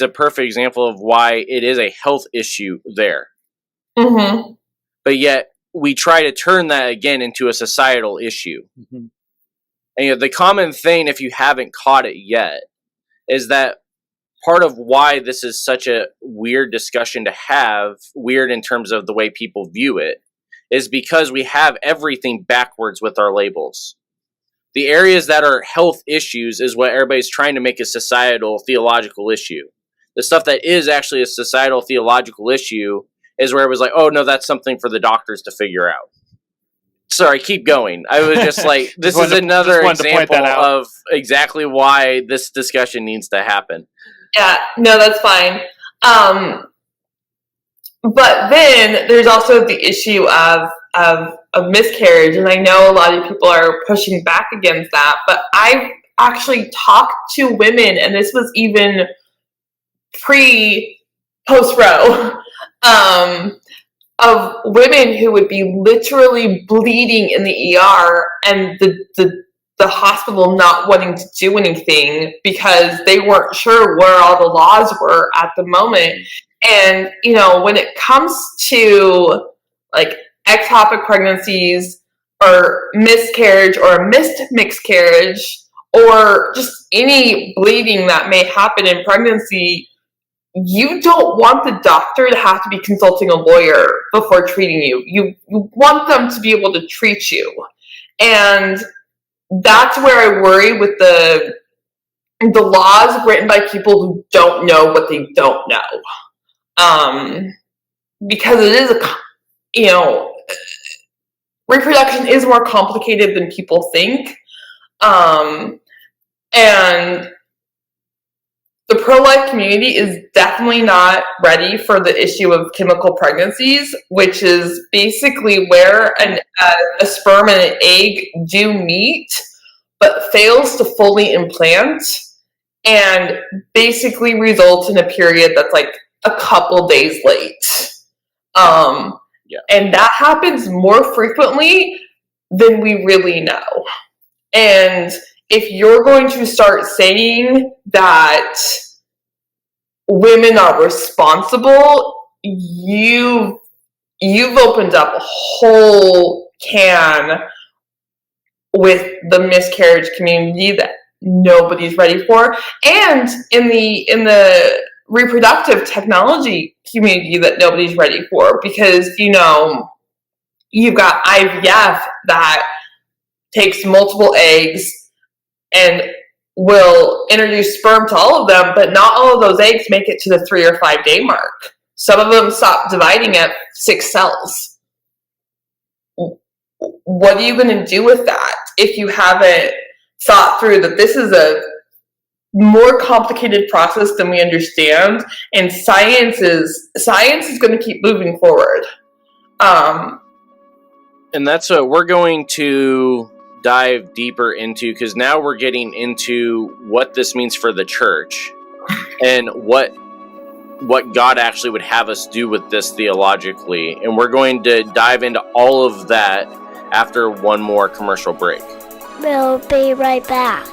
perfect example of why it is a health issue there. Mm-hmm. But yet we try to turn that again into a societal issue. Mm-hmm. And the common thing, if you haven't caught it yet, is that part of why this is such a weird discussion to have, weird in terms of the way people view it, is because we have everything backwards with our labels. The areas that are health issues is what everybody's trying to make a societal theological issue. The stuff that is actually a societal theological issue is where it was like, oh no, that's something for the doctors to figure out. Sorry, keep going. I was just like, this is another example of exactly why this discussion needs to happen. Yeah, no, that's fine. But then there's also the issue of miscarriage, and I know a lot of people are pushing back against that, but I've actually talked to women, and this was even post-Roe, of women who would be literally bleeding in the ER, and the hospital not wanting to do anything because they weren't sure where all the laws were at the moment. And, when it comes to like ectopic pregnancies or miscarriage or a missed miscarriage or just any bleeding that may happen in pregnancy, you don't want the doctor to have to be consulting a lawyer before treating you. You want them to be able to treat you. And that's where I worry with the laws written by people who don't know what they don't know. Because it is reproduction is more complicated than people think. And the pro-life community is definitely not ready for the issue of chemical pregnancies, which is basically where a sperm and an egg do meet, but fails to fully implant and basically results in a period that's like a couple days late. And that happens more frequently than we really know. And if you're going to start saying that women are responsible, you've opened up a whole can with the miscarriage community that nobody's ready for, and in the reproductive technology community that nobody's ready for, because you've got IVF that takes multiple eggs and will introduce sperm to all of them, but not all of those eggs make it to the 3 or 5 day mark. Some of them stop dividing at 6 cells. What are you going to do with that if you haven't thought through that this is a more complicated process than we understand, and science is going to keep moving forward. And that's what we're going to dive deeper into, because now we're getting into what this means for the church and what God actually would have us do with this theologically. And we're going to dive into all of that after one more commercial break. We'll be right back.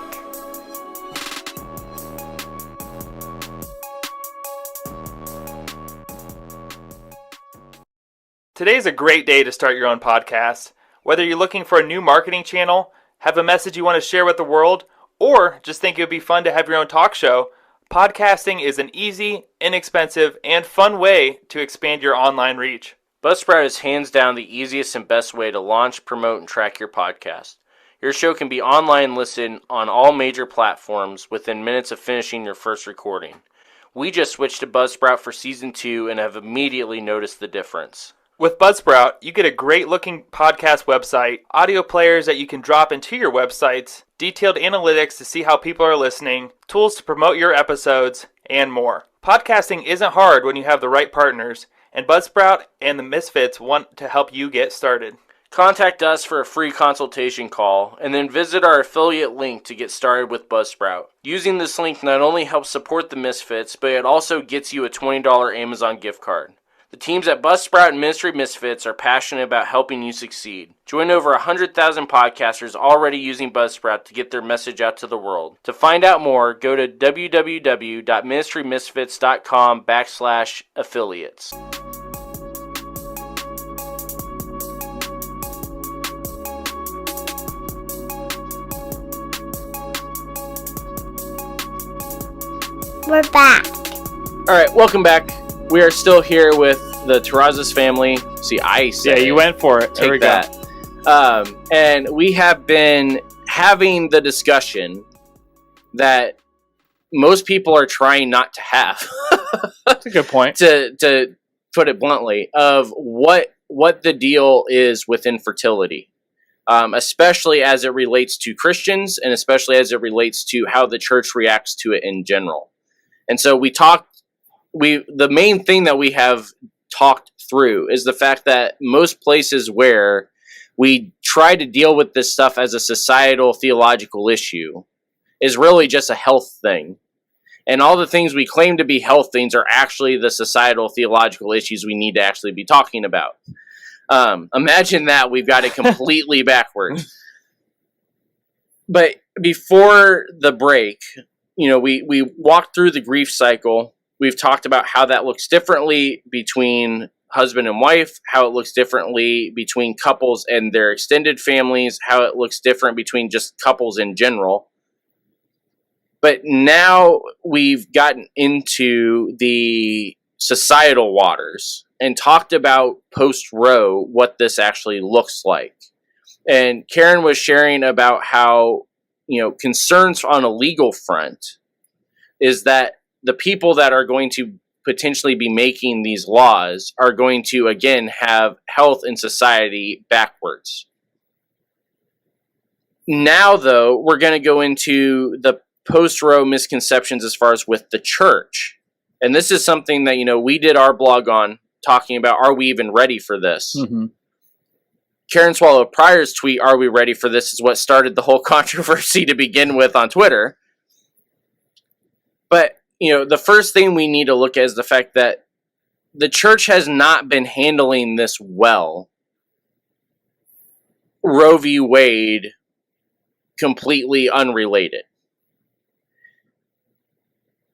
Today's a great day to start your own podcast. Whether you're looking for a new marketing channel, have a message you want to share with the world, or just think it would be fun to have your own talk show, podcasting is an easy, inexpensive, and fun way to expand your online reach. Buzzsprout is hands down the easiest and best way to launch, promote, and track your podcast. Your show can be online listened on all major platforms within minutes of finishing your first recording. We just switched to Buzzsprout for Season 2 and have immediately noticed the difference. With Buzzsprout, you get a great-looking podcast website, audio players that you can drop into your websites, detailed analytics to see how people are listening, tools to promote your episodes, and more. Podcasting isn't hard when you have the right partners, and Buzzsprout and the Misfits want to help you get started. Contact us for a free consultation call, and then visit our affiliate link to get started with Buzzsprout. Using this link not only helps support the Misfits, but it also gets you a $20 Amazon gift card. The teams at Buzzsprout and Ministry Misfits are passionate about helping you succeed. Join over 100,000 podcasters already using Buzzsprout to get their message out to the world. To find out more, go to www.ministrymisfits.com/affiliates. We're back. All right, welcome back. We are still here with the Terrazas family. See, I said Yeah, you went for it. There we take that. And we have been having the discussion that most people are trying not to have. That's a good point. to put it bluntly, of what the deal is with infertility, especially as it relates to Christians, and especially as it relates to how the church reacts to it in general. And so the main thing that we have talked through is the fact that most places where we try to deal with this stuff as a societal theological issue is really just a health thing. And all the things we claim to be health things are actually the societal theological issues we need to actually be talking about. Imagine that we've got it completely backwards. But before the break, we walked through the grief cycle. We've talked about how that looks differently between husband and wife, how it looks differently between couples and their extended families, how it looks different between just couples in general. But now we've gotten into the societal waters and talked about post-Roe what this actually looks like. And Karen was sharing about how, concerns on a legal front is that the people that are going to potentially be making these laws are going to, again, have health and society backwards. Now, though, we're going to go into the post-Roe misconceptions as far as with the church. And this is something that, we did our blog on, talking about, are we even ready for this? Mm-hmm. Karen Swallow Pryor's tweet, "Are we ready for this?" is what started the whole controversy to begin with on Twitter. But the first thing we need to look at is the fact that the church has not been handling this well. Roe v. Wade, completely unrelated.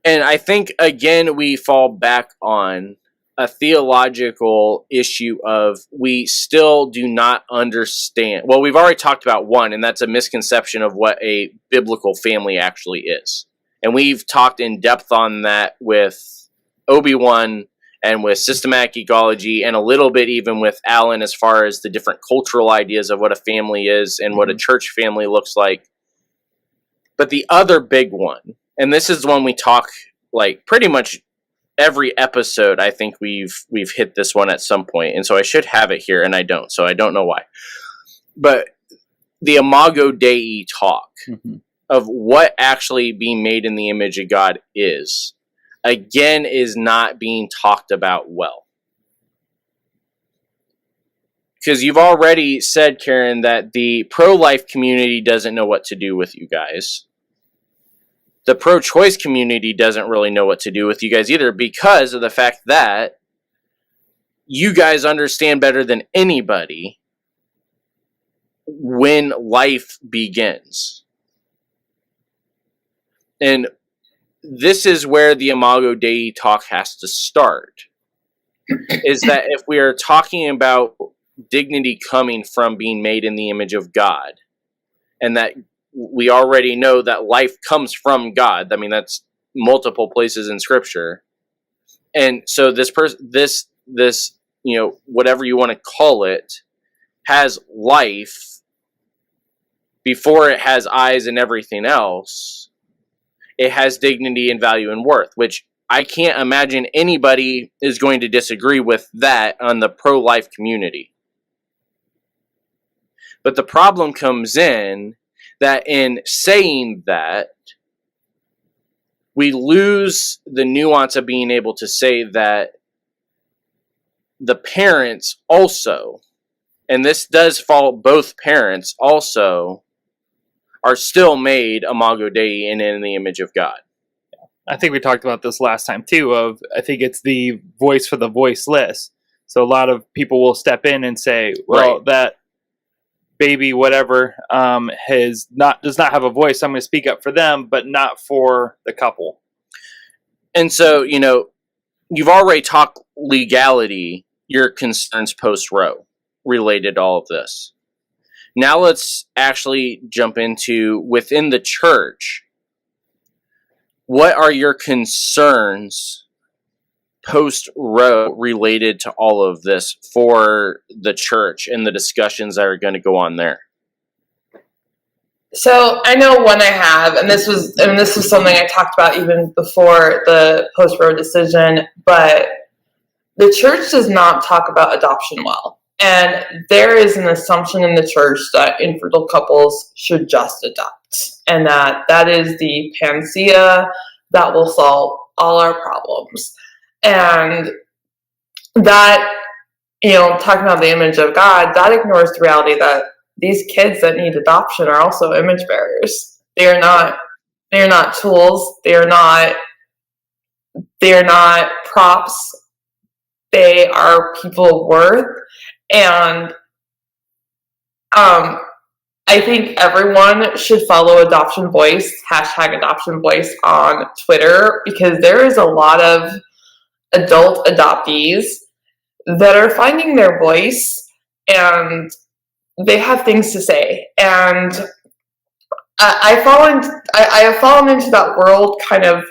And I think, again, we fall back on a theological issue of we still do not understand. Well, we've already talked about one, and that's a misconception of what a biblical family actually is. And we've talked in depth on that with Obi-Wan and with systematic ecology, and a little bit even with Alan as far as the different cultural ideas of what a family is and what a church family looks like. But the other big one, and this is one we talk like pretty much every episode, I think we've hit this one at some point, and so I should have it here, and I don't, so I don't know why. But the Imago Dei talk. Mm-hmm. Of what actually being made in the image of God is, again, is not being talked about well. Because you've already said, Karen, that the pro-life community doesn't know what to do with you guys. The pro-choice community doesn't really know what to do with you guys either, because of the fact that you guys understand better than anybody when life begins. And this is where the Imago Dei talk has to start. is that if we are talking about dignity coming from being made in the image of God, and that we already know that life comes from God. I mean, that's multiple places in Scripture. And so this whatever you want to call it, has life before it has eyes and everything else. It has dignity and value and worth, which I can't imagine anybody is going to disagree with that on the pro-life community. But the problem comes in that in saying that, we lose the nuance of being able to say that the parents also, and this does fall, both parents also are still made imago Dei and in the image of God. I think we talked about this last time too, I think it's the voice for the voiceless. So a lot of people will step in and say, well, Right. that baby, whatever, does not have a voice. I'm going to speak up for them, but not for the couple. And so, you've already talked legality, your concerns post-Roe related to all of this. Now let's actually jump into within the church. What are your concerns post-Roe related to all of this for the church and the discussions that are going to go on there? So I know one I have, and this was something I talked about even before the post-Roe decision, but the church does not talk about adoption well. And there is an assumption in the church that infertile couples should just adopt, and that is the panacea that will solve all our problems. And that, talking about the image of God, that ignores the reality that these kids that need adoption are also image bearers. They are not tools. They are not props. They are people of worth. And I think everyone should follow Adoption Voice, #Adoption Voice on Twitter, because there is a lot of adult adoptees that are finding their voice and they have things to say. And I have fallen into that world kind of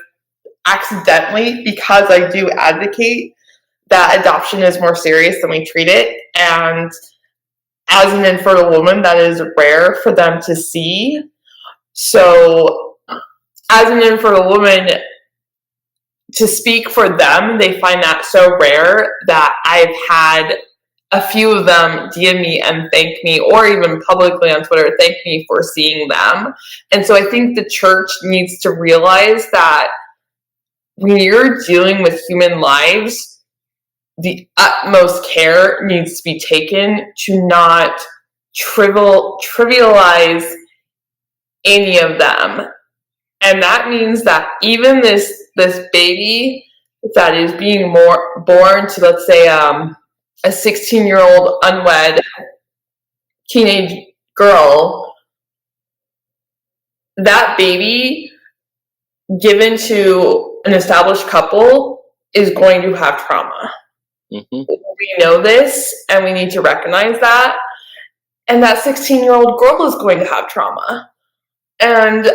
accidentally, because I do advocate that adoption is more serious than we treat it. And as an infertile woman, that is rare for them to see. So as an infertile woman, to speak for them, they find that so rare that I've had a few of them DM me and thank me, or even publicly on Twitter, thank me for seeing them. And so I think the church needs to realize that when you're dealing with human lives, the utmost care needs to be taken to not trivialize any of them. And that means that even this baby that is being born to, let's say, a 16-year-old unwed teenage girl, that baby given to an established couple is going to have trauma. Mm-hmm. We know this, and we need to recognize that. And that 16-year-old girl is going to have trauma. And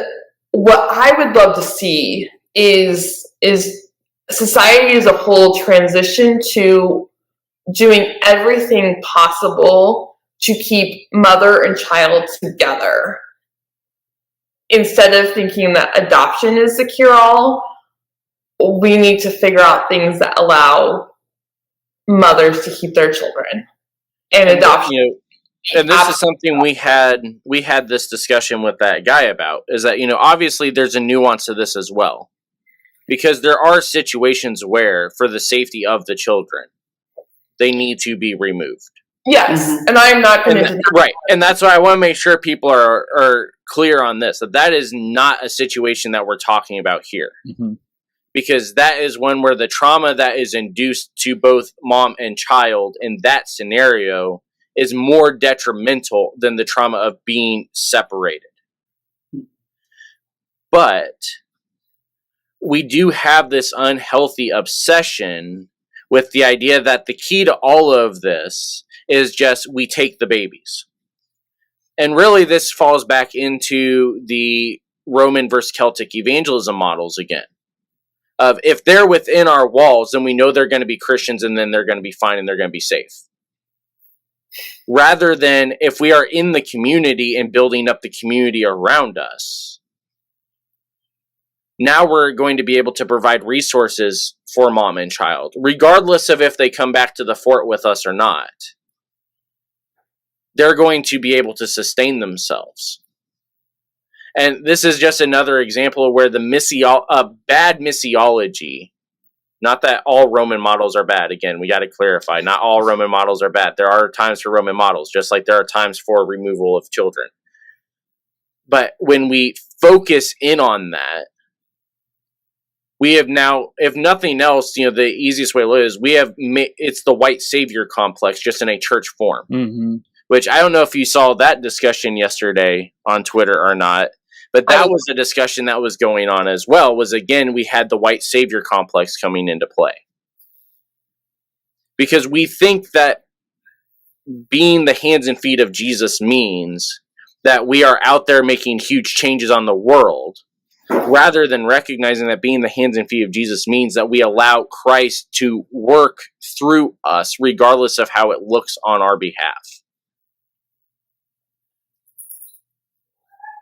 what I would love to see is society as a whole transition to doing everything possible to keep mother and child together. Instead of thinking that adoption is the cure-all, we need to figure out things that allow mothers to keep their children. And adoption. And this is something we had this discussion with that guy about, is that, obviously there's a nuance to this as well. Because there are situations where, for the safety of the children, they need to be removed. Yes, and I'm not going to... Right, and that's why I want to make sure people are clear on this, that is not a situation that we're talking about here. Mm-hmm. Because that is one where the trauma that is induced to both mom and child in that scenario is more detrimental than the trauma of being separated. But we do have this unhealthy obsession with the idea that the key to all of this is just we take the babies. And really this falls back into the Roman versus Celtic evangelism models again. Of if they're within our walls, then we know they're going to be Christians and then they're going to be fine and they're going to be safe. Rather than if we are in the community and building up the community around us, now we're going to be able to provide resources for mom and child, regardless of if they come back to the fort with us or not. They're going to be able to sustain themselves. And this is just another example of where the bad missiology, not that all Roman models are bad. Again, we got to clarify, not all Roman models are bad. There are times for Roman models, just like there are times for removal of children. But when we focus in on that, we have now, if nothing else, the easiest way to look is it's the white savior complex, just in a church form. Mm-hmm. Which I don't know if you saw that discussion yesterday on Twitter or not, but that was a discussion that was going on as well, was again, we had the white savior complex coming into play. Because we think that being the hands and feet of Jesus means that we are out there making huge changes on the world, rather than recognizing that being the hands and feet of Jesus means that we allow Christ to work through us, regardless of how it looks on our behalf.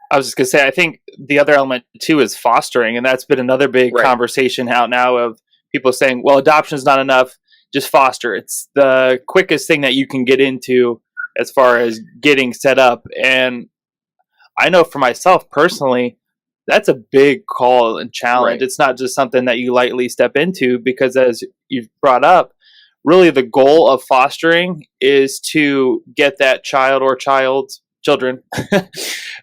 I was just going to say, I think the other element too is fostering, and that's been another big conversation out now of people saying, well, adoption is not enough, just foster. It's the quickest thing that you can get into as far as getting set up. And I know for myself personally, that's a big call and challenge. Right. It's not just something that you lightly step into, because as you've brought up, really the goal of fostering is to get that child or children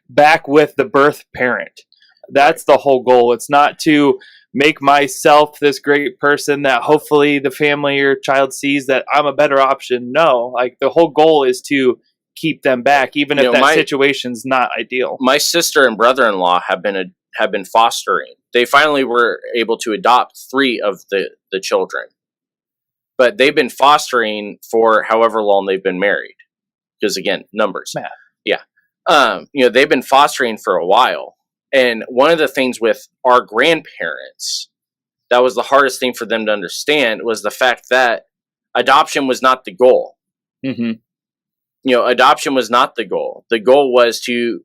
back with the birth parent. That's the whole goal. It's not to make myself this great person that hopefully the family or child sees that I'm a better option. No, like the whole goal is to keep them back, even if that situation's not ideal. My sister and brother-in-law have been fostering. They finally were able to adopt 3 of the children, but they've been fostering for however long they've been married. Because again, numbers. Math. Yeah. They've been fostering for a while. And one of the things with our grandparents that was the hardest thing for them to understand was the fact that adoption was not the goal. Mm-hmm. Adoption was not the goal. The goal was to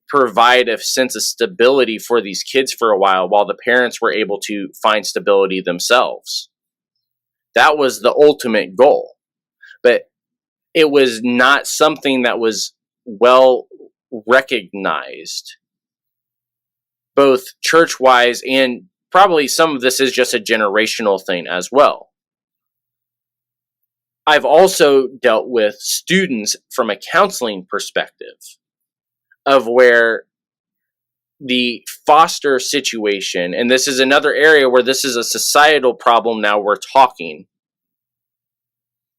provide a sense of stability for these kids for a while the parents were able to find stability themselves. That was the ultimate goal. But it was not something that was well recognized, both church-wise, and probably some of this is just a generational thing as well. I've also dealt with students from a counseling perspective of where the foster situation, and this is another area where this is a societal problem now we're talking,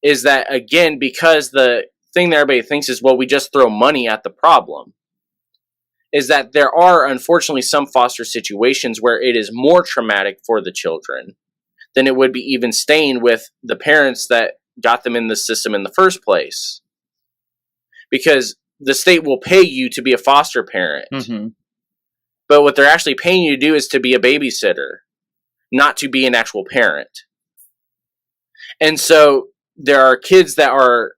is that, again, because the thing that everybody thinks is, well, we just throw money at the problem, is that there are, unfortunately, some foster situations where it is more traumatic for the children than it would be even staying with the parents that got them in the system in the first place. Because the state will pay you to be a foster parent. Mm-hmm. But what they're actually paying you to do is to be a babysitter, not to be an actual parent. And so there are kids that are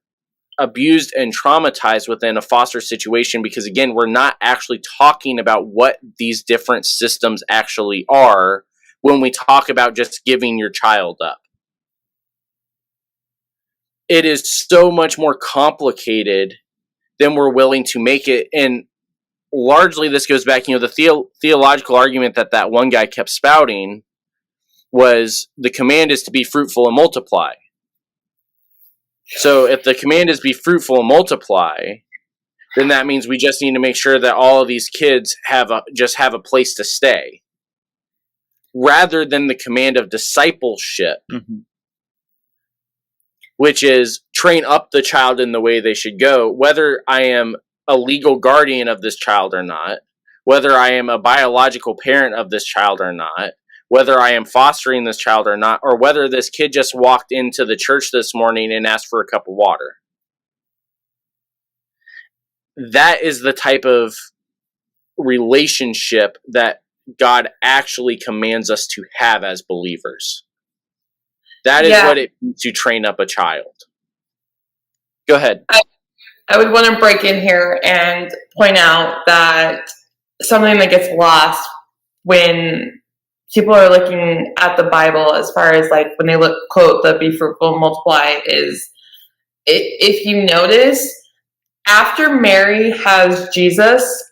abused and traumatized within a foster situation because, again, we're not actually talking about what these different systems actually are when we talk about just giving your child up. It is so much more complicated than we're willing to make it. And largely this goes back, the theological argument that one guy kept spouting was the command is to be fruitful and multiply. So if the command is be fruitful and multiply, then that means we just need to make sure that all of these kids have a place to stay, rather than the command of discipleship, mm-hmm. which is train up the child in the way they should go, whether I am a legal guardian of this child or not, whether I am a biological parent of this child or not, whether I am fostering this child or not, or whether this kid just walked into the church this morning and asked for a cup of water. That is the type of relationship that God actually commands us to have as believers. That is what it means to train up a child. Go ahead. I would want to break in here and point out that something that gets lost when people are looking at the Bible, as far as like when they quote the be fruitful, multiply, is if you notice, after Mary has Jesus,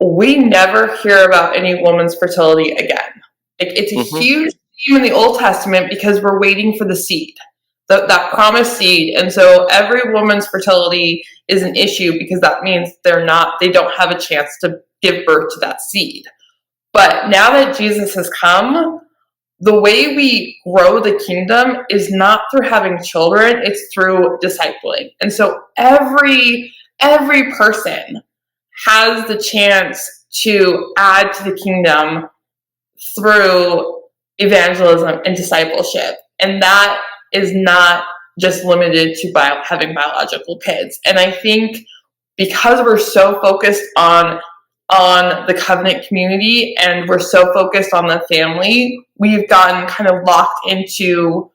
we never hear about any woman's fertility again. It's a huge theme in the Old Testament because we're waiting for the seed, that promised seed. And so every woman's fertility is an issue because that means they don't have a chance to give birth to that seed. But now that Jesus has come, the way we grow the kingdom is not through having children, it's through discipling. And so every person has the chance to add to the kingdom through evangelism and discipleship. And that is not just limited to having biological kids. And I think because we're so focused on the covenant community and we're so focused on the family, we've gotten kind of locked into,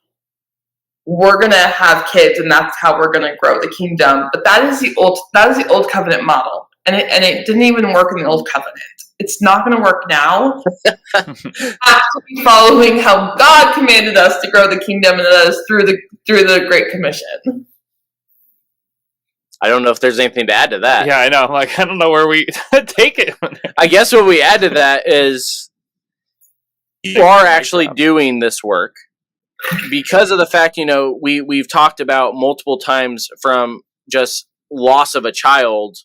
we're going to have kids and that's how we're going to grow the kingdom. But that is the old covenant model. And it didn't even work in the old covenant. It's not going to work now. Have to be following how God commanded us to grow the kingdom, and that is through the Great Commission. I don't know if there's anything to add to that. Yeah, I know. Like, I don't know where we take it. I guess what we add to that is you are actually doing this work because of the fact, we've talked about multiple times from just loss of a child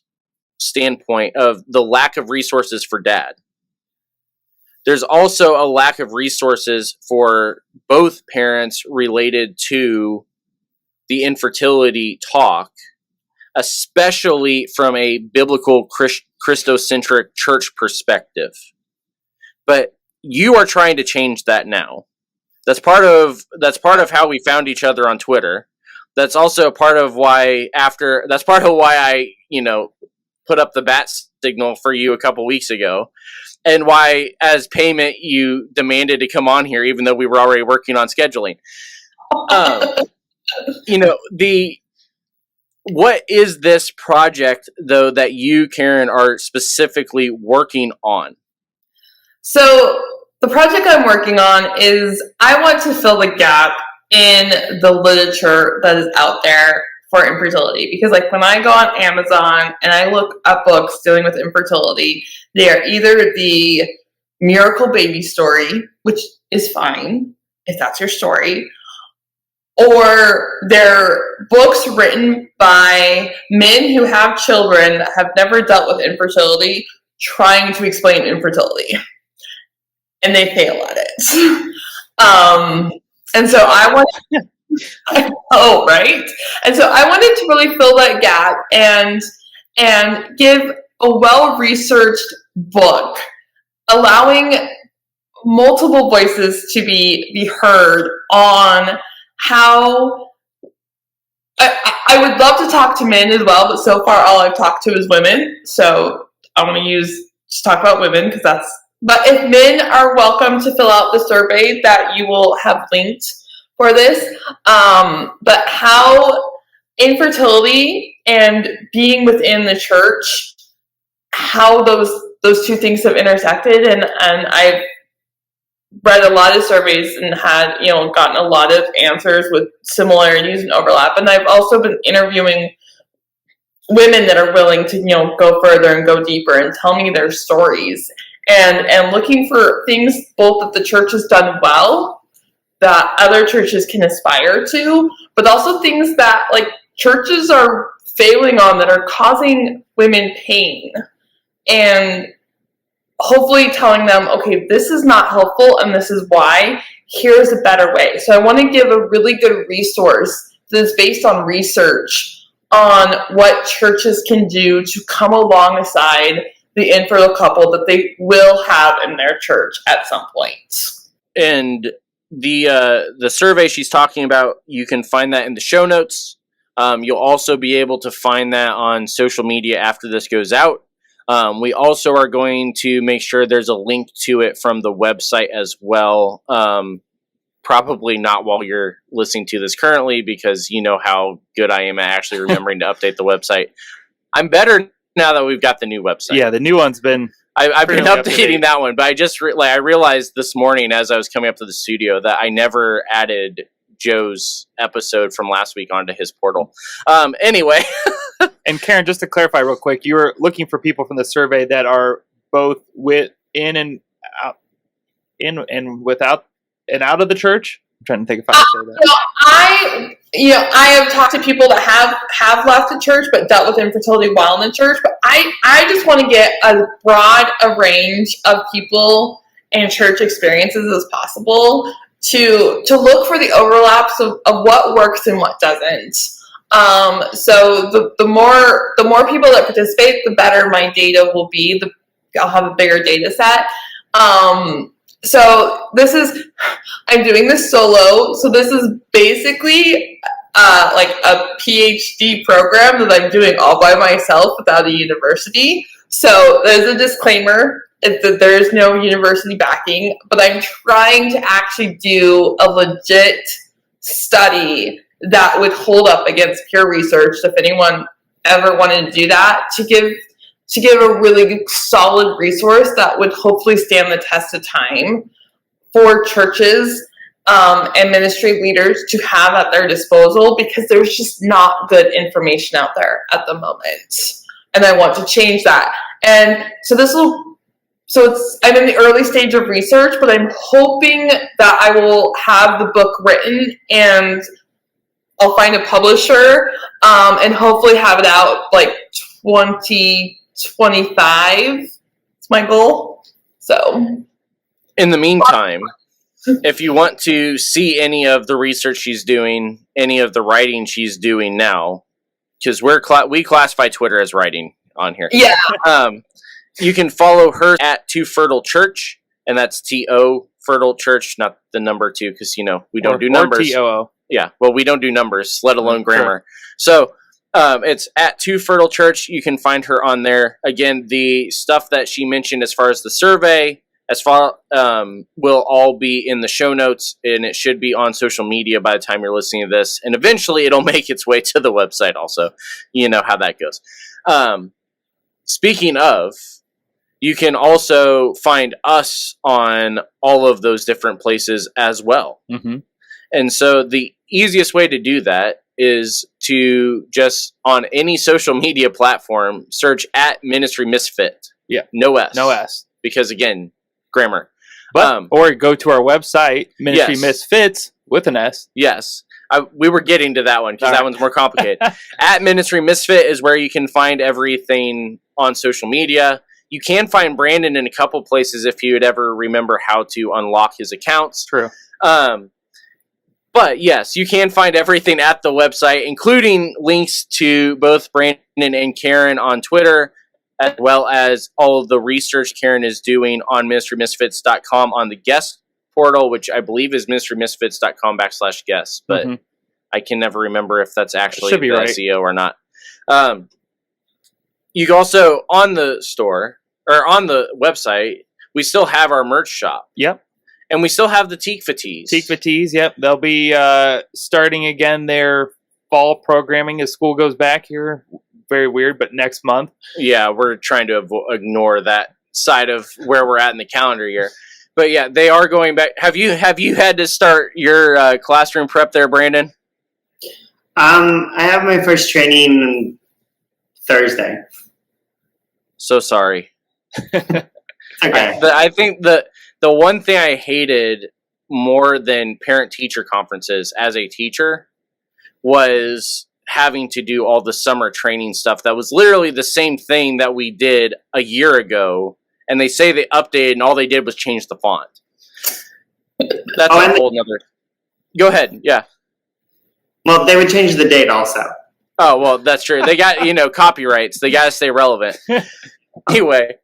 standpoint of the lack of resources for dad. There's also a lack of resources for both parents related to the infertility talk, especially from a biblical Christocentric church perspective. Part you are trying to change that now. That's part of how we found each other on Twitter. That's also part of why I, put up the bat signal for you a couple weeks ago, and why as payment you demanded to come on here even though we were already working on scheduling. What is this project though that you, Karen, are specifically working on? So the project I'm working on is I want to fill the gap in the literature that is out there for infertility. Because like when I go on Amazon and I look up books dealing with infertility, they are either the miracle baby story, which is fine if that's your story, or they're books written by men who have children that have never dealt with infertility trying to explain infertility. And they fail at it. And so I want right? And so I wanted to really fill that gap and give a well-researched book, allowing multiple voices to be heard on how I would love to talk to men as well, but so far all I've talked to is women. So I want to just talk about women because but if men are welcome to fill out the survey that you will have linked for this, but how infertility and being within the church, how those two things have intersected, and I've read a lot of surveys and had gotten a lot of answers with similarities and overlap, and I've also been interviewing women that are willing to go further and go deeper and tell me their stories, and looking for things both that the church has done well that other churches can aspire to, but also things that like churches are failing on that are causing women pain, and hopefully telling them, okay, this is not helpful and this is why, here's a better way. So I want to give a really good resource that's based on research on what churches can do to come alongside the infertile couple that they will have in their church at some point. And the survey she's talking about, you can find that in the show notes. You'll also be able to find that on social media after this goes out. We also are going to make sure there's a link to it from the website as well. Probably not while you're listening to this currently, because you know how good I am at actually remembering to update the website. I'm better now that we've got the new website. Yeah, the new one's been... I've been updating that one, but I realized this morning as I was coming up to the studio that I never added Joe's episode from last week onto his portal. Anyway. And Karen, just to clarify real quick, you were looking for people from the survey that are both in and without and out of the church. I'm trying to think if I can say that. I have talked to people that have left the church but dealt with infertility while in the church. But I just want to get as broad a range of people and church experiences as possible to look for the overlaps of what works and what doesn't. So the more people that participate, the better my data will be. I'll have a bigger data set. So I'm doing this solo. So this is basically like a PhD program that I'm doing all by myself without a university. So there's a disclaimer that there's no university backing, but I'm trying to actually do a legit study that would hold up against peer research if anyone ever wanted to do that, to give a really solid resource that would hopefully stand the test of time for churches and ministry leaders to have at their disposal, because there's just not good information out there at the moment. And I want to change that. And I'm in the early stage of research, but I'm hoping that I will have the book written and I'll find a publisher and hopefully have it out like 2025. It's my goal. So in the meantime, if you want to see any of the research she's doing, any of the writing she's doing now, because we classify Twitter as writing on here. Yeah. You can follow her at 2 Fertile Church, and that's TO Fertile Church, not the number 2, because we don't do numbers. Or TOO. Yeah, well, we don't do numbers, let alone grammar. Sure. So it's at 2 Fertile Church. You can find her on there. Again, the stuff that she mentioned as far as the survey, will all be in the show notes, and it should be on social media by the time you're listening to this. And eventually it'll make its way to the website also. You know how that goes. Speaking of, you can also find us on all of those different places as well. Mm-hmm. And so the easiest way to do that is to just, on any social media platform, search at Ministry Misfit. Yeah. No S. No S. Because, again, grammar. But, or go to our website, Ministry Misfits, with an S. Yes. We were getting to that one, because that one's more complicated. At Ministry Misfit is where you can find everything on social media. You can find Brandon in a couple places if you would ever remember how to unlock his accounts. True. But yes, you can find everything at the website, including links to both Brandon and Karen on Twitter, as well as all of the research Karen is doing on ministrymisfits.com on the guest portal, which I believe is ministrymisfits.com/guest, but I can never remember if that's actually the right. SEO or not. You can also, on the store, or on the website, we still have our merch shop. Yep. And we still have the Tikva tees. Tikva tees, yep. They'll be starting again their fall programming as school goes back here. Very weird, but next month. Yeah, we're trying to ignore that side of where we're at in the calendar year. But yeah, they are going back. Have you had to start your classroom prep there, Brandon? I have my first training Thursday. So sorry. Okay. I think the one thing I hated more than parent-teacher conferences as a teacher was having to do all the summer training stuff. That was literally the same thing that we did a year ago, and they say they updated, and all they did was change the font. That's a whole nother... Go ahead, yeah. Well, they would change the date also. Oh, well, that's true. They got, copyrights. They got to stay relevant. Anyway,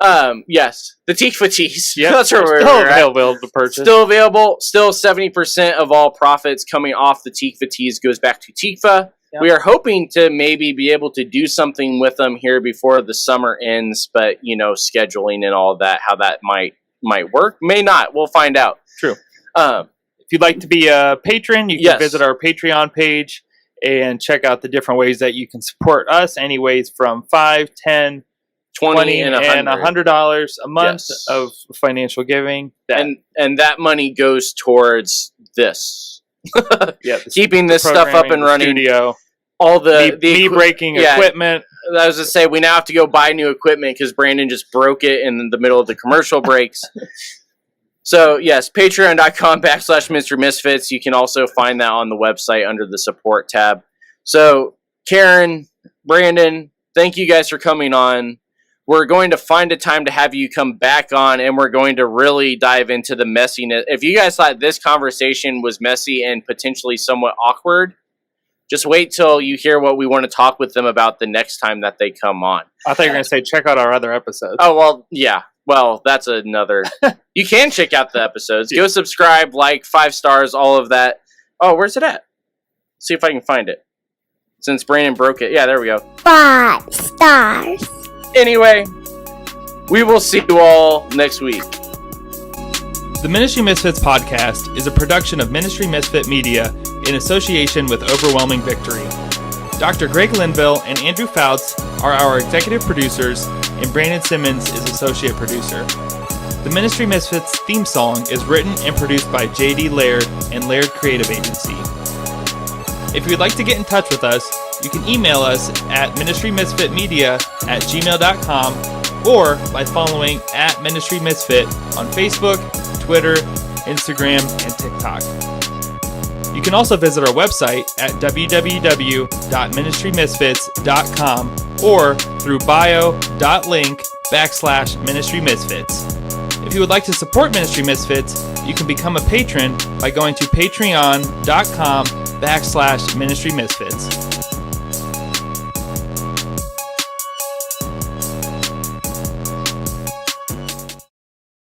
Yes, the Tikva tees. Yep, That's where we're still at. available to purchase. Still available. Still 70% of all profits coming off the Tikva tees goes back to Tikva. Yep. We are hoping to maybe be able to do something with them here before the summer ends, but scheduling and all that, how that might work, may not. We'll find out. True. If you'd like to be a patron, you can visit our Patreon page and check out the different ways that you can support us. Anyways, from $5, $10, $20, and $100 a month of financial giving. And that money goes towards this. Yeah, keeping this stuff up and running. Studio. All the breaking equipment. I was going to say, we now have to go buy new equipment because Brandon just broke it in the middle of the commercial breaks. So, yes, patreon.com/Mr. Misfits. You can also find that on the website under the support tab. So, Karen, Brandon, thank you guys for coming on. We're going to find a time to have you come back on, and we're going to really dive into the messiness. If you guys thought this conversation was messy and potentially somewhat awkward, just wait till you hear what we want to talk with them about the next time that they come on. I thought you were going to say, check out our other episodes. Oh, well, yeah. Well, that's another... You can check out the episodes. Go subscribe, 5 stars, all of that. Oh, where's it at? See if I can find it. Since Brandon broke it. Yeah, there we go. 5 stars. Anyway, we will see you all next week. The Ministry Misfits podcast is a production of Ministry Misfit Media in association with Overwhelming Victory. Dr. Greg Linville and Andrew Fouts are our executive producers, and Brandon Simmons is associate producer. The Ministry Misfits theme song is written and produced by J.D. Laird and Laird Creative Agency. If you would like to get in touch with us, you can email us at ministrymisfitmedia@gmail.com or by following @ministrymisfit on Facebook, Twitter, Instagram, and TikTok. You can also visit our website at www.ministrymisfits.com or through bio.link/ministrymisfits. If you would like to support Ministry Misfits, you can become a patron by going to patreon.com/ministrymisfits.